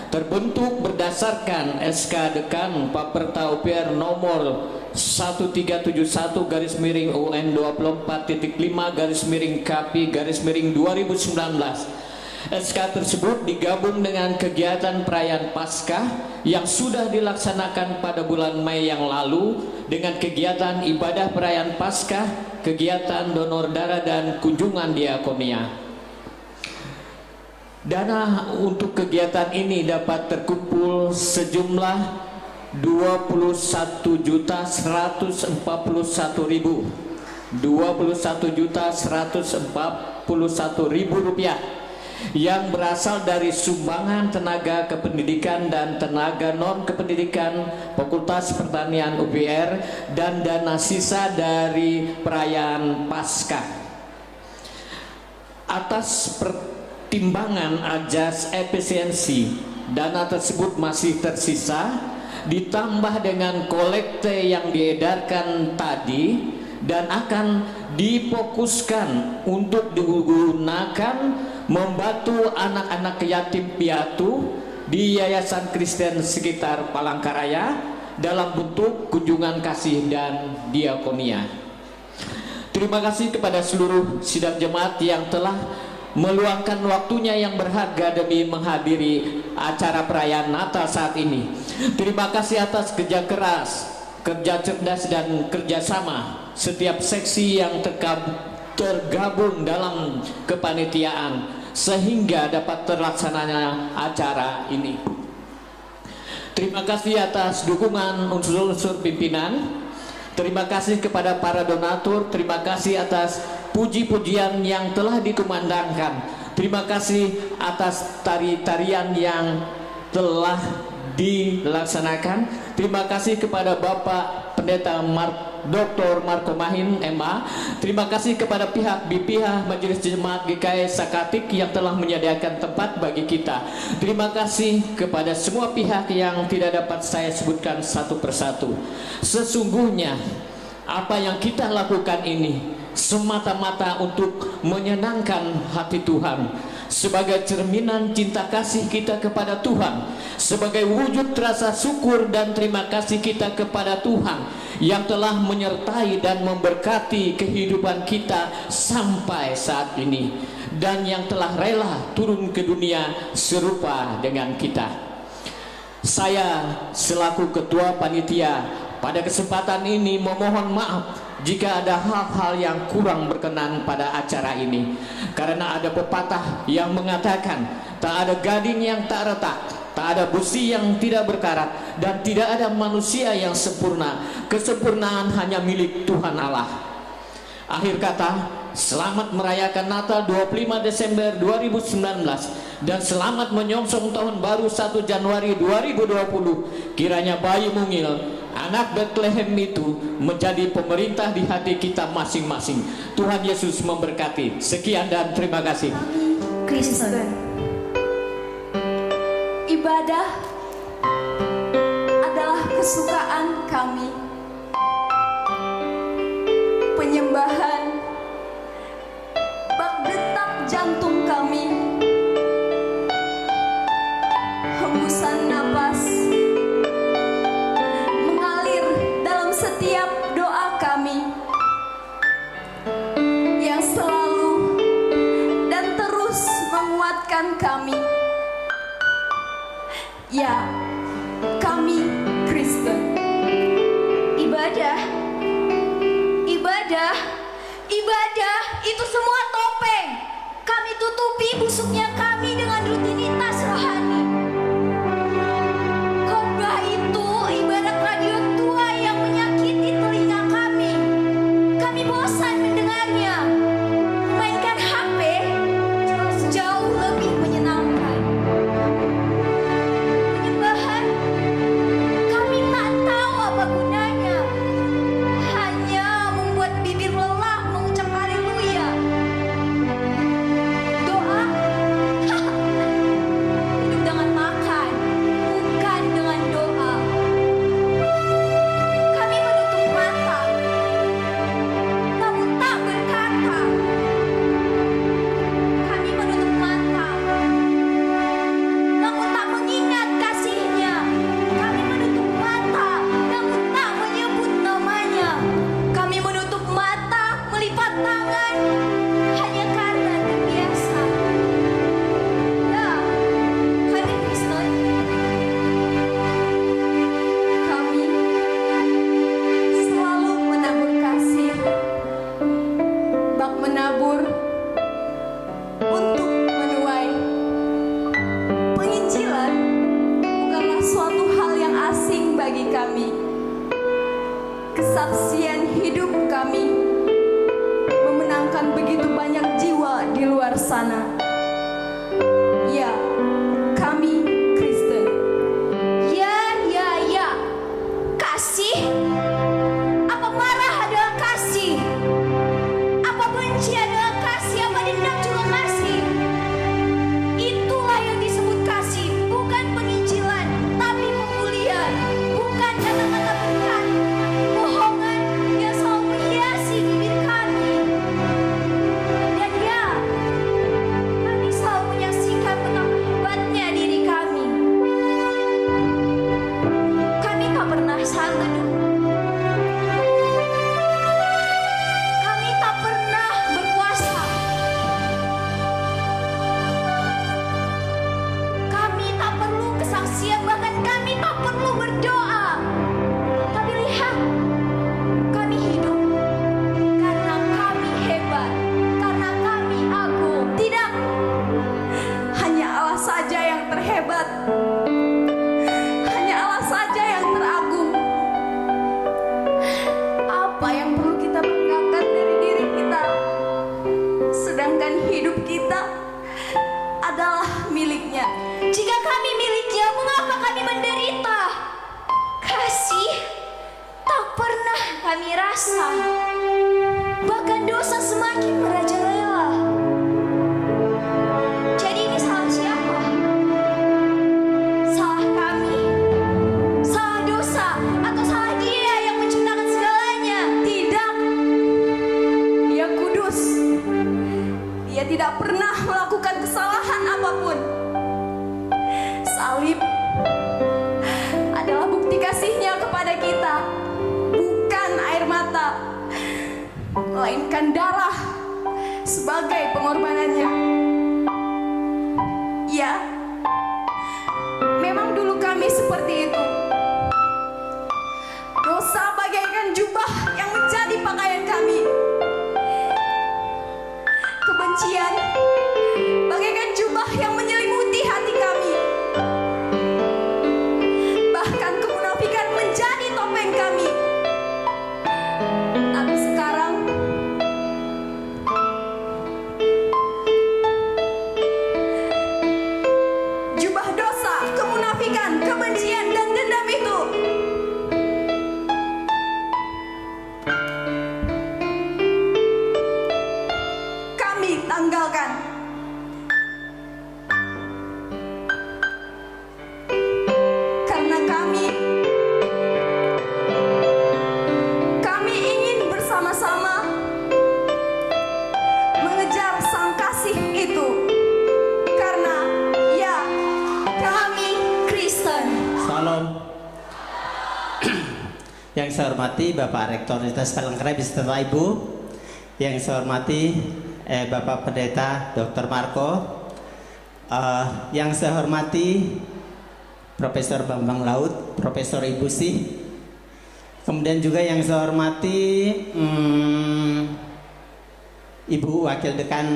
Speaker 8: terbentuk berdasarkan SK Dekan Paperta UPR nomor 1321-UN24.5-KP-2019. SK tersebut digabung dengan kegiatan perayaan Paskah yang sudah dilaksanakan pada bulan Mei yang lalu dengan kegiatan ibadah perayaan Paskah, kegiatan donor darah dan kunjungan diakonia. Dana untuk kegiatan ini dapat terkumpul sejumlah 21.141.000, 21.141.000 rupiah yang berasal dari sumbangan tenaga kependidikan dan tenaga non kependidikan Fakultas Pertanian UPR dan dana sisa dari perayaan Paskah. Atas pertimbangan ajas efisiensi, dana tersebut masih tersisa ditambah dengan kolekte yang diedarkan tadi dan akan difokuskan untuk digunakan membantu anak-anak yatim piatu di Yayasan Kristen sekitar Palangkaraya dalam bentuk kunjungan kasih dan diakonia. Terima kasih kepada seluruh sidang jemaat yang telah meluangkan waktunya yang berharga demi menghadiri acara perayaan Natal saat ini. Terima kasih atas kerja keras, kerja cerdas dan kerjasama setiap seksi yang tergabung dalam kepanitiaan sehingga dapat terlaksananya acara ini. Terima kasih atas dukungan unsur-unsur pimpinan. Terima kasih kepada para donatur. Terima kasih atas puji-pujian yang telah dikumandangkan. Terima kasih atas tari-tarian yang telah dilaksanakan. Terima kasih kepada Bapak Pendeta Dr. Marco Mahin MA. Terima kasih kepada pihak BPH Majelis Jemaat GKI Sakatik yang telah menyediakan tempat bagi kita. Terima kasih kepada semua pihak yang tidak dapat saya sebutkan satu persatu. Sesungguhnya apa yang kita lakukan ini semata-mata untuk menyenangkan hati Tuhan, sebagai cerminan cinta kasih kita kepada Tuhan, sebagai wujud rasa syukur dan terima kasih kita kepada Tuhan yang telah menyertai dan memberkati kehidupan kita sampai saat ini, dan yang telah rela turun ke dunia serupa dengan kita. Saya selaku ketua panitia pada kesempatan ini memohon maaf jika ada hal-hal yang kurang berkenan pada acara ini, karena ada pepatah yang mengatakan tak ada gading yang tak retak, tak ada besi yang tidak berkarat, dan tidak ada manusia yang sempurna. Kesempurnaan hanya milik Tuhan Allah. Akhir kata, selamat merayakan Natal 25 Desember 2019 dan selamat menyongsong tahun baru 1 Januari 2020. Kiranya bayi mungil, anak Bethlehem itu menjadi pemerintah di hati kita masing-masing. Tuhan Yesus memberkati. Sekian dan terima kasih.
Speaker 4: Kristen. Ibadah adalah kesukaan kami. Penyembahan bak detak jantung kami. Hembusan napas mengalir dalam setiap doa kami yang selalu dan terus menguatkan kami. Ya, kami Kristen. Ibadah itu semua topeng. Kami tutupi busuknya kami dengan rutinitas rohani. Khotbah itu ibarat radio tua yang menyakiti telinga kami. Kami bosan mendengarnya. Mainkan HP jauh lebih menyenangkan. Penyembahan kesaksian hidup kami memenangkan begitu banyak jiwa di luar sana. Ya, kami Kristen. Ya. Kasih. Apa marah adalah kasih? Apa benci adalah kasih? Apa dendam juga kasih? Itulah yang disebut kasih, bukan penginjilan, tapi pemulihan, bukan kata-kata berkat, bohongan yang selalu menghiasi bibir kami. Dan ya, kami selalu menyaksikan betapa hebatnya diri kami. Kami tak pernah saat teduh. Kami tak pernah berpuasa. Kami tak perlu kesaksian, bahkan kami tak perlu berdoa. Tapi lihat, kami hidup karena kami hebat, karena kami agung. Tidak, hanya Allah saja yang terhebat, hanya Allah saja yang teragung. Apa yang perlu kita banggakan dari diri kita, sedangkan hidup kita adalah miliknya. Jika kami miliknya, mengapa kami menderita? Kasih tak pernah kami rasa, bahkan dosa semakin merajalela. Jadi ini salah siapa? Salah kami? Salah dosa? Atau salah Dia yang menciptakan segalanya? Tidak. Dia kudus. Dia tidak pernah melakukan kesalahan apapun. Salib adalah bukti kasih-Nya kepada kita, bukan air mata, melainkan darah sebagai pengorbanannya. Ya, memang dulu kami seperti itu. Dosa bagaikan jubah yang menjadi pakaian kami. Kebencian bagaikan jubah yang menyelimuti hati kami. Bahkan kemunafikan menjadi topeng kami. Tapi sekarang jubah dosa, kemunafikan, kebencian, dan dendam itu kami tanggalkan. Karena kami ingin bersama-sama mengejar sang kasih itu. Karena ya, kami Kristen.
Speaker 3: Salam. Yang saya hormati Bapak Rektor Universitas Palangkaraya beserta Ibu. Yang saya hormati Bapak Pendeta Dr. Marco. Yang saya hormati Profesor Bambang Laut, Profesor Ibu Sih. Kemudian juga yang saya hormati Ibu Wakil Dekan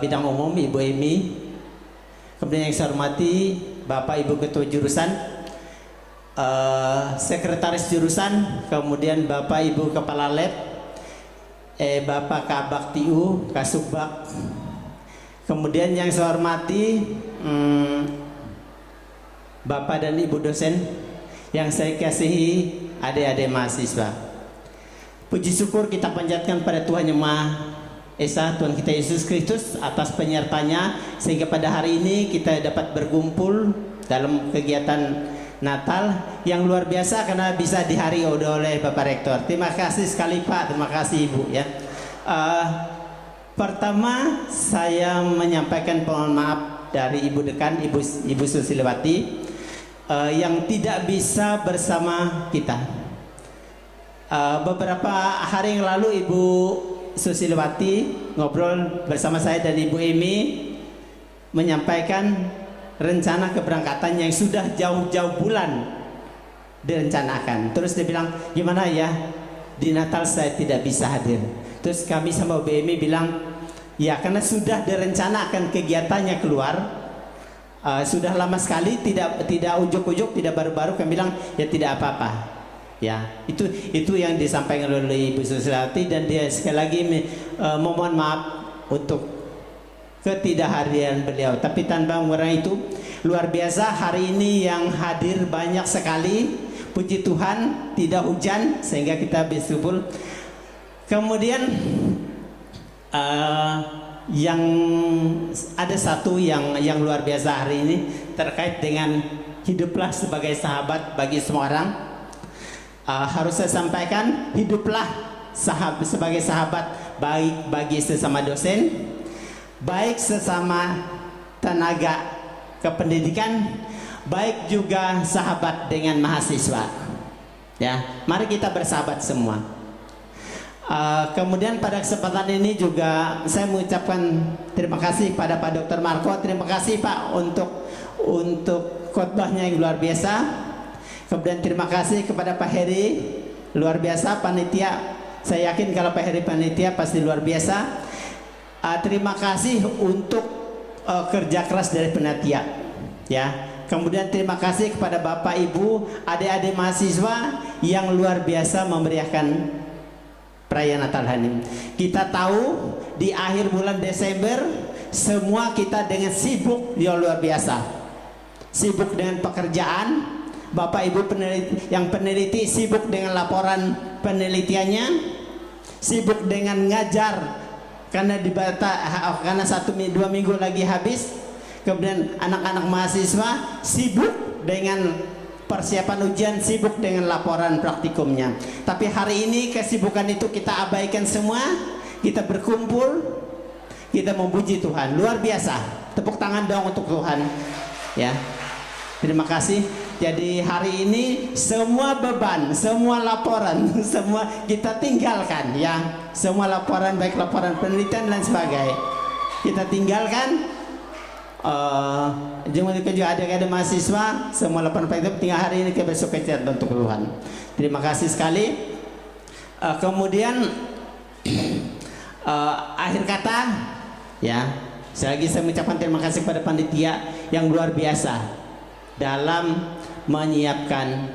Speaker 3: Bidang Umum Ibu Emi. Kemudian yang saya hormati Bapak Ibu Ketua Jurusan, Sekretaris Jurusan, kemudian Bapak Ibu Kepala Lab, Bapak Kabak TU, Kasubag. Kemudian yang saya hormati Bapak dan Ibu dosen, yang saya kasihi adik-adik mahasiswa. Puji syukur kita panjatkan pada Tuhan Yang Maha Esa, Tuhan kita Yesus Kristus atas penyertanya, sehingga pada hari ini kita dapat berkumpul dalam kegiatan Natal yang luar biasa karena bisa dihari oleh Bapak Rektor. Terima kasih sekali Pak, terima kasih Ibu ya. Pertama saya menyampaikan permohonan maaf dari Ibu Dekan, Ibu Susilawati yang tidak bisa bersama kita. Beberapa hari yang lalu Ibu Susilawati ngobrol bersama saya dan Ibu Emi menyampaikan rencana keberangkatan yang sudah jauh-jauh bulan direncanakan. Terus dia bilang, gimana ya, di Natal saya tidak bisa hadir. Terus kami sama Bu Emi bilang, ya karena sudah direncanakan kegiatannya keluar, sudah lama sekali, tidak ujuk-ujuk, tidak baru-baru. Kami bilang, ya tidak apa-apa. Ya, itu yang disampaikan oleh Ibu Susiati, dan dia sekali lagi memohon maaf untuk ketidakhadiran beliau. Tapi tanpa mengurangi itu, luar biasa hari ini yang hadir banyak sekali. Puji Tuhan tidak hujan sehingga kita bersyukur. Kemudian yang ada satu yang luar biasa hari ini terkait dengan hiduplah sebagai sahabat bagi semua orang. Harus saya sampaikan, hiduplah sebagai sahabat baik bagi sesama dosen, baik sesama tenaga kependidikan, baik juga sahabat dengan mahasiswa. Ya, mari kita bersahabat semua. Kemudian pada kesempatan ini juga saya mengucapkan terima kasih pada Pak Dr. Marco. Terima kasih Pak untuk khotbahnya yang luar biasa. Kemudian terima kasih kepada Pak Heri, luar biasa panitia. Saya yakin kalau Pak Heri panitia pasti luar biasa. Terima kasih untuk kerja keras dari panitia. Ya. Kemudian terima kasih kepada Bapak Ibu, adik-adik mahasiswa yang luar biasa memeriahkan perayaan Natal hari ini. Kita tahu di akhir bulan Desember semua kita dengan sibuk yang luar biasa. Sibuk dengan pekerjaan. Bapak Ibu peneliti sibuk dengan laporan penelitiannya, sibuk dengan ngajar karena karena 1-2 minggu lagi habis. Kemudian anak-anak mahasiswa sibuk dengan persiapan ujian, sibuk dengan laporan praktikumnya. Tapi hari ini kesibukan itu kita abaikan semua. Kita berkumpul, kita memuji Tuhan. Luar biasa. Tepuk tangan dong untuk Tuhan. Ya. Terima kasih. Jadi hari ini semua beban, semua laporan, semua kita tinggalkan ya. Semua laporan, baik laporan penelitian dan sebagainya, kita tinggalkan. Juga ada mahasiswa, semua laporan penelitian tinggal hari ini, kita besok kejar untuk Tuhan. Terima kasih sekali. Kemudian akhir kata ya, sekali lagi saya mengucapkan terima kasih kepada panitia yang luar biasa dalam menyiapkan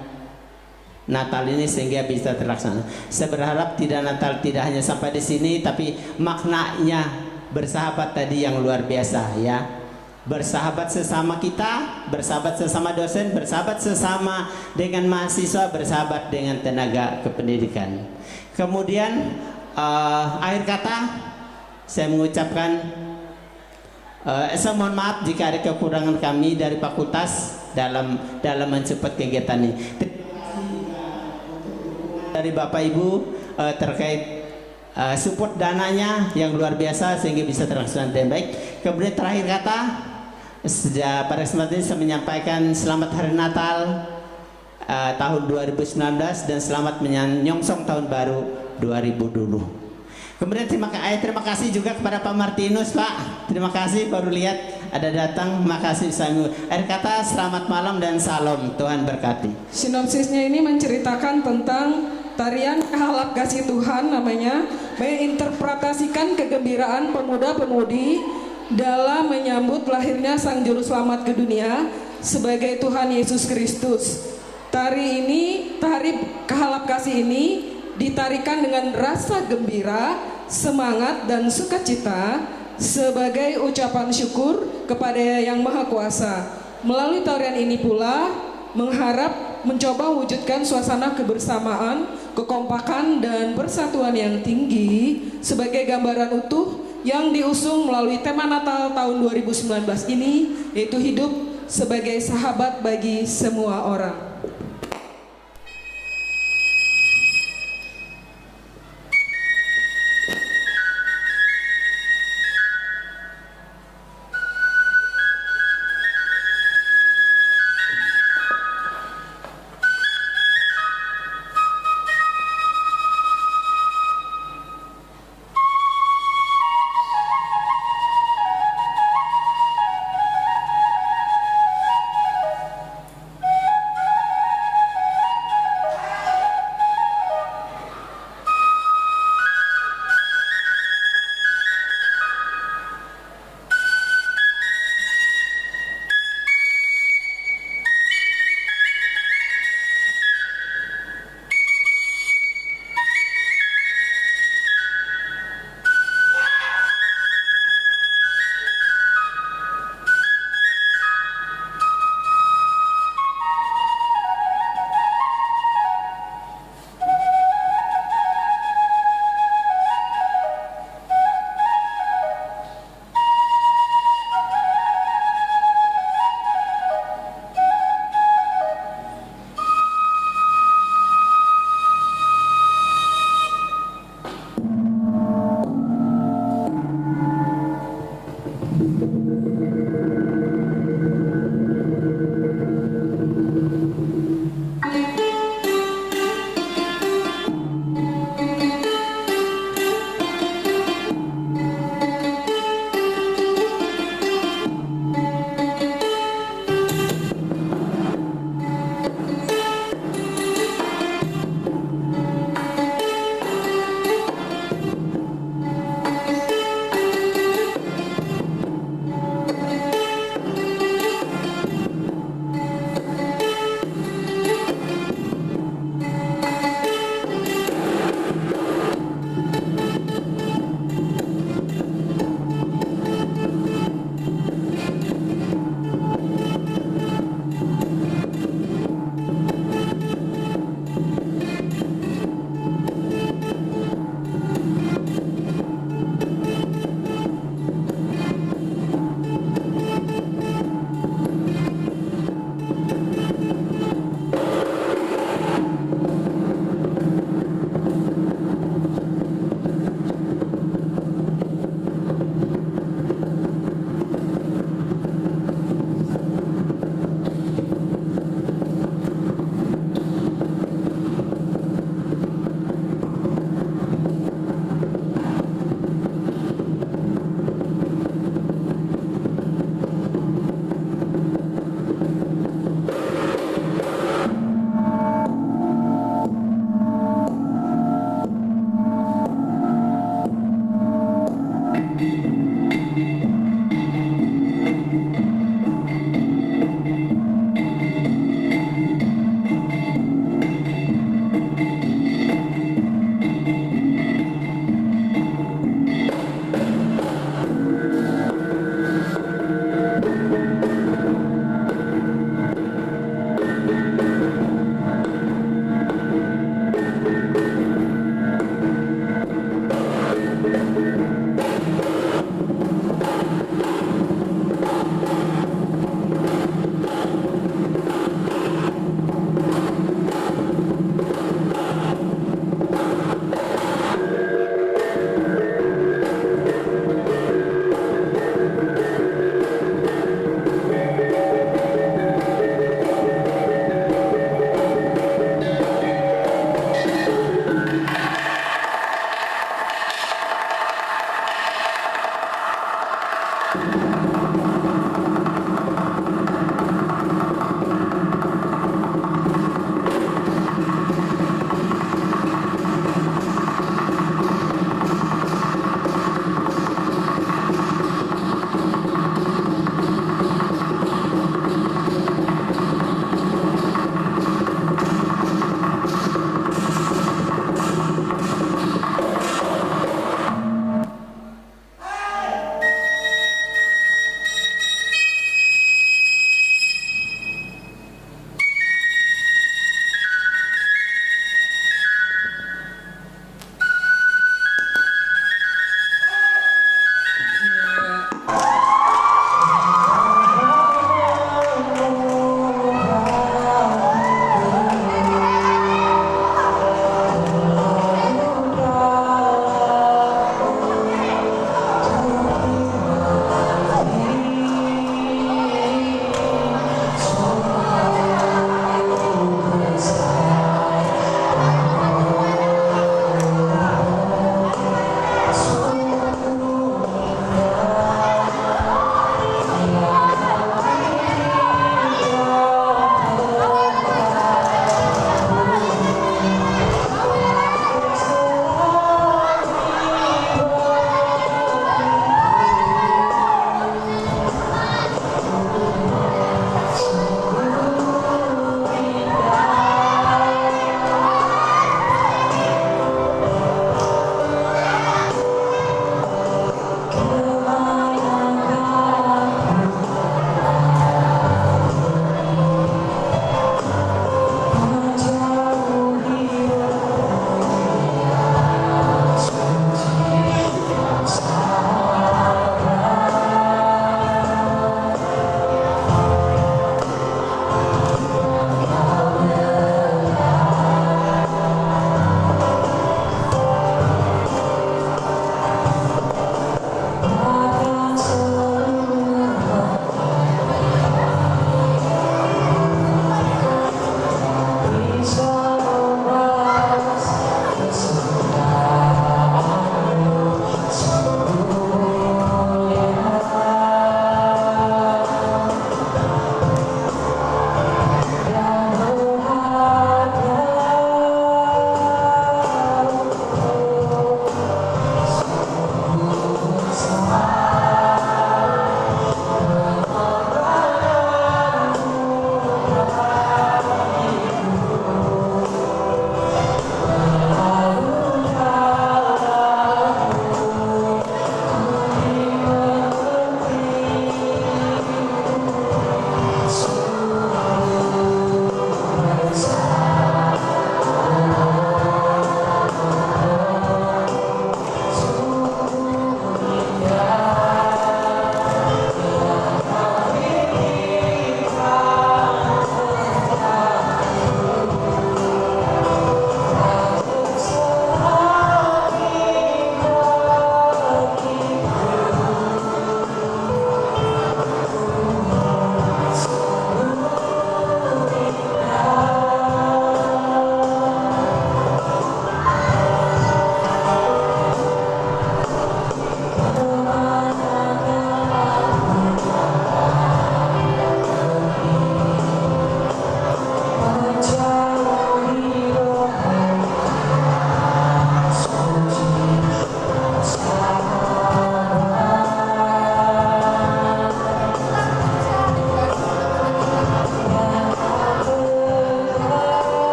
Speaker 3: Natal ini sehingga bisa terlaksana. Saya berharap Natal tidak hanya sampai di sini, tapi maknanya bersahabat tadi yang luar biasa ya. Bersahabat sesama kita, bersahabat sesama dosen, bersahabat sesama dengan mahasiswa, bersahabat dengan tenaga kependidikan. Kemudian akhir kata saya mengucapkan saya mohon maaf jika ada kekurangan kami dari fakultas dalam mensupport kegiatan ini. Dari Bapak Ibu terkait support dananya yang luar biasa sehingga bisa terlaksana dengan baik. Kemudian terakhir kata, pada kesempatan ini saya menyampaikan selamat Hari Natal tahun 2019 dan selamat menyongsong tahun baru 2020. Kemudian terima kasih juga kepada Pak Martinus, Pak. Terima kasih baru lihat ada datang. Makasih Samuel. Akhir kata selamat malam dan salam. Tuhan berkati.
Speaker 1: Sinopsisnya ini menceritakan tentang tarian Kehalap Kasih Tuhan namanya, menginterpretasikan kegembiraan pemuda-pemudi dalam menyambut lahirnya Sang Juru Selamat ke dunia sebagai Tuhan Yesus Kristus. Tari Kehalap Kasih ini ditarikan dengan rasa gembira, semangat dan sukacita sebagai ucapan syukur kepada Yang Maha Kuasa. Melalui tarian ini pula mengharap mencoba wujudkan suasana kebersamaan, kekompakan dan persatuan yang tinggi sebagai gambaran utuh yang diusung melalui tema Natal tahun 2019 ini, yaitu hidup sebagai sahabat bagi semua orang.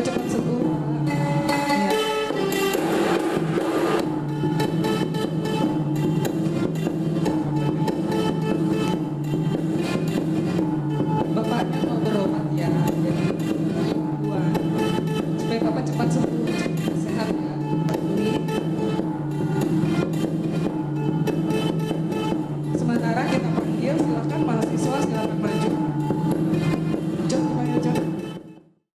Speaker 1: cepat-cepat